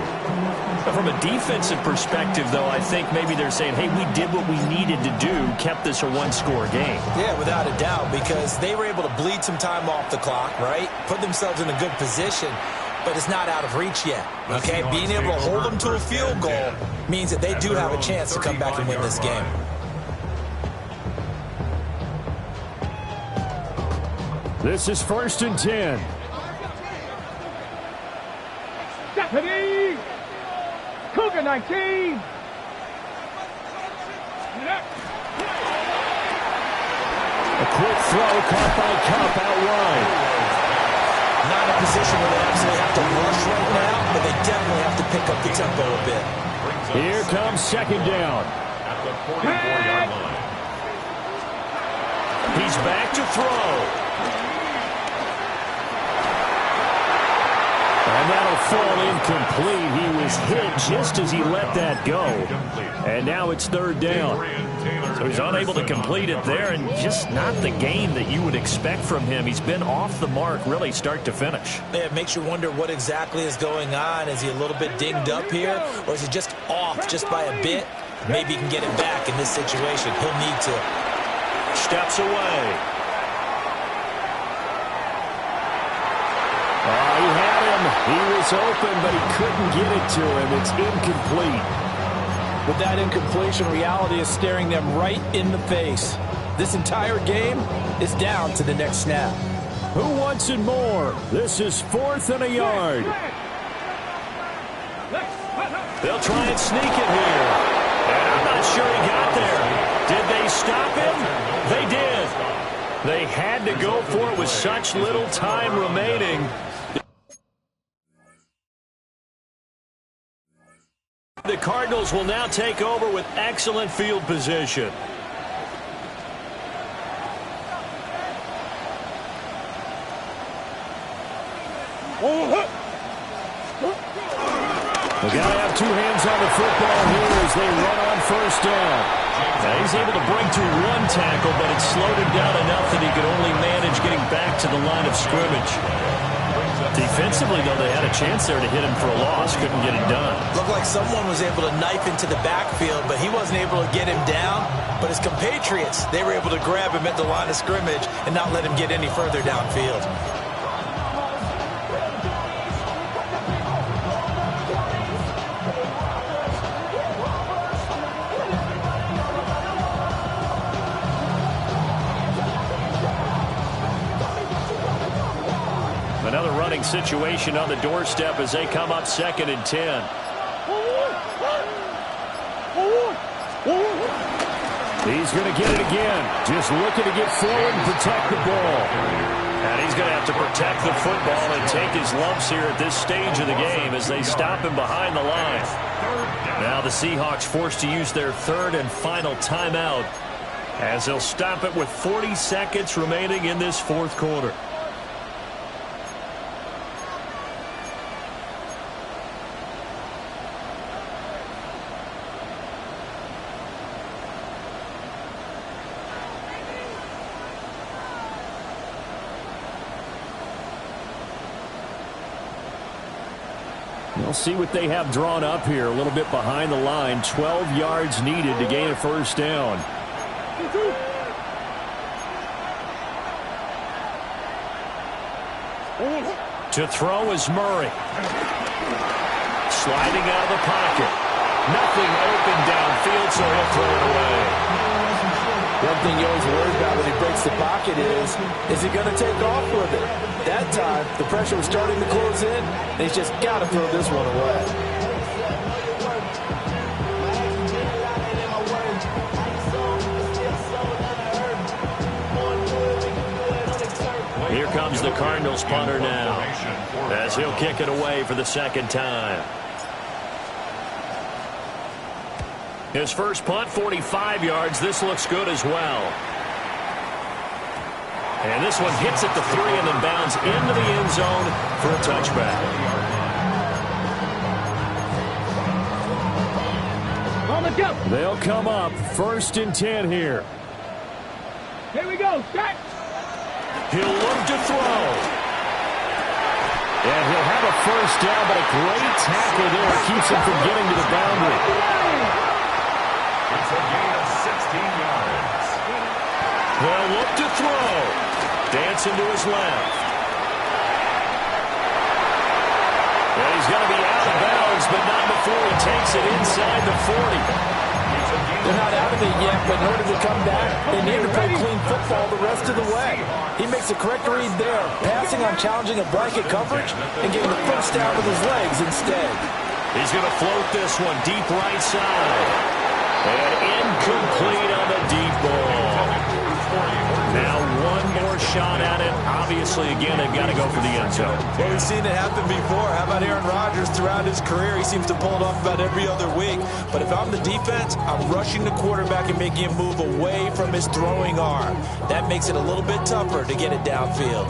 From a defensive perspective, though, I think maybe they're saying, hey, we did what we needed to do, kept this a one-score game. Yeah, without a doubt, because they were able to bleed some time off the clock, right? Put themselves in a good position, but it's not out of reach yet, okay? Being able to hold them to a field goal means that they do have a chance to come back and win this game. This is 1st and 10. Deputy! Cougar 19! A quick throw caught by Cup out wide. Not in a position where they absolutely have to rush right now, but they definitely have to pick up the tempo a bit. Here comes 2nd down. At the 44-yard line. He's back to throw. And that'll fall incomplete. He was hit just as he let that go. And now it's 3rd down. So he's unable to complete it there, and just not the game that you would expect from him. He's been off the mark really start to finish. Yeah, it makes you wonder what exactly is going on. Is he a little bit dinged up here, or is he just off just by a bit? Maybe he can get it back in this situation. He'll need to. Steps away. He was open, but he couldn't get it to him. It's incomplete. With that incompletion, reality is staring them right in the face. This entire game is down to the next snap. Who wants it more? This is 4th and a yard. They'll try and sneak it here. And I'm not sure he got there. Did they stop him? They did. They had to go for it with such little time remaining. The Cardinals will now take over with excellent field position. They've got to have two hands on the football here as they run on first down. Now he's able to break through one tackle, but it slowed him down enough that he could only manage getting back to the line of scrimmage. Defensively, though, they had a chance there to hit him for a loss. Couldn't get it done. Looked like someone was able to knife into the backfield, but he wasn't able to get him down. But his compatriots, they were able to grab him at the line of scrimmage and not let him get any further downfield. Another running situation on the doorstep as they come up 2nd and 10. He's going to get it again. Just looking to get forward and protect the ball. And he's going to have to protect the football and take his lumps here at this stage of the game as they stop him behind the line. Now the Seahawks forced to use their 3rd and final timeout as they'll stop it with 40 seconds remaining in this 4th quarter. We'll see what they have drawn up here. A little bit behind the line. 12 yards needed to gain a first down. To throw is Murray. Sliding out of the pocket. Nothing open downfield, so he'll throw it away. One thing you always worry about when he breaks the pocket is he going to take off with it? That time, the pressure was starting to close in, and he's just got to throw this one away. Here comes the Cardinals punter now, as he'll kick it away for the 2nd time. His first punt, 45 yards. This looks good as well. And this one hits at the 3 and then bounds into the end zone for a touchback. They'll come up 1st and 10 here. Here we go. Set. He'll look to throw. And he'll have a first down, but a great tackle there keeps him from getting to the boundary. It's a gain of 16 yards. They'll look to throw. Dancing to his left. And he's going to be out of bounds, but not before he takes it inside the 40. They're not out of it yet, but in order to come back, they need to play clean football the rest of the way. He makes a correct read there, passing on challenging a blanket coverage and getting the first down with his legs instead. He's going to float this one deep right side. And incomplete on the deep ball. Now one more shot at it. Obviously, again, they've got to go for the end zone. Well, we've seen it happen before. How about Aaron Rodgers throughout his career? He seems to pull it off about every other week. But if I'm the defense, I'm rushing the quarterback and making him move away from his throwing arm. That makes it a little bit tougher to get it downfield.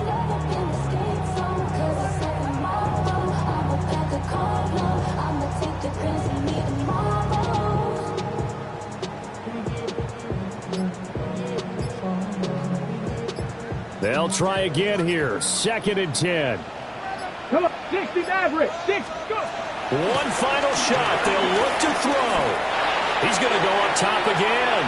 They'll try again here. 2nd and 10. Come on. 60 average. 6. Go. One final shot. They'll look to throw. He's going to go up top again.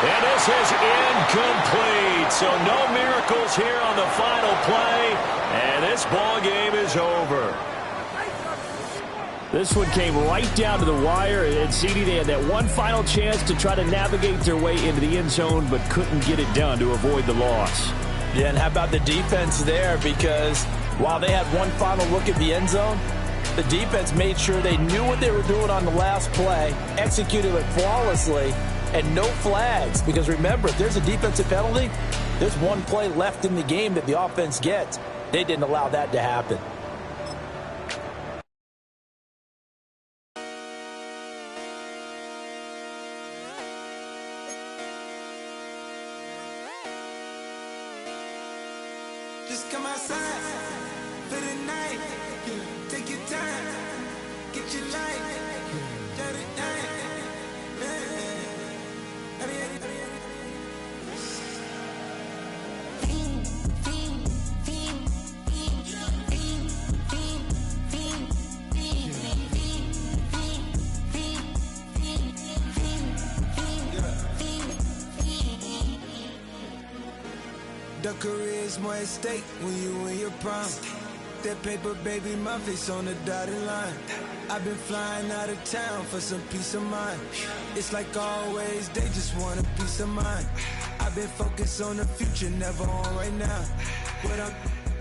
And this is incomplete. So no miracles here on the final play. And this ball game is over. This one came right down to the wire, and CD, they had that one final chance to try to navigate their way into the end zone, but couldn't get it done to avoid the loss. Yeah, and how about the defense there? Because while they had one final look at the end zone, the defense made sure they knew what they were doing on the last play, executed it flawlessly, and no flags. Because remember, if there's a defensive penalty, there's one play left in the game that the offense gets. They didn't allow that to happen. Just come outside for the night. Take your time, get your light. Shut it down. The career's more at stake when you in your prime. That paper, baby, my face on the dotted line. I've been flying out of town for some peace of mind. It's like always, they just want a piece of mind. I've been focused on the future, never on right now. But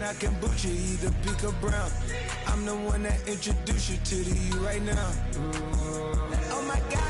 I can boot you either pink or brown. I'm the one that introduced you to the you right now. Oh my God.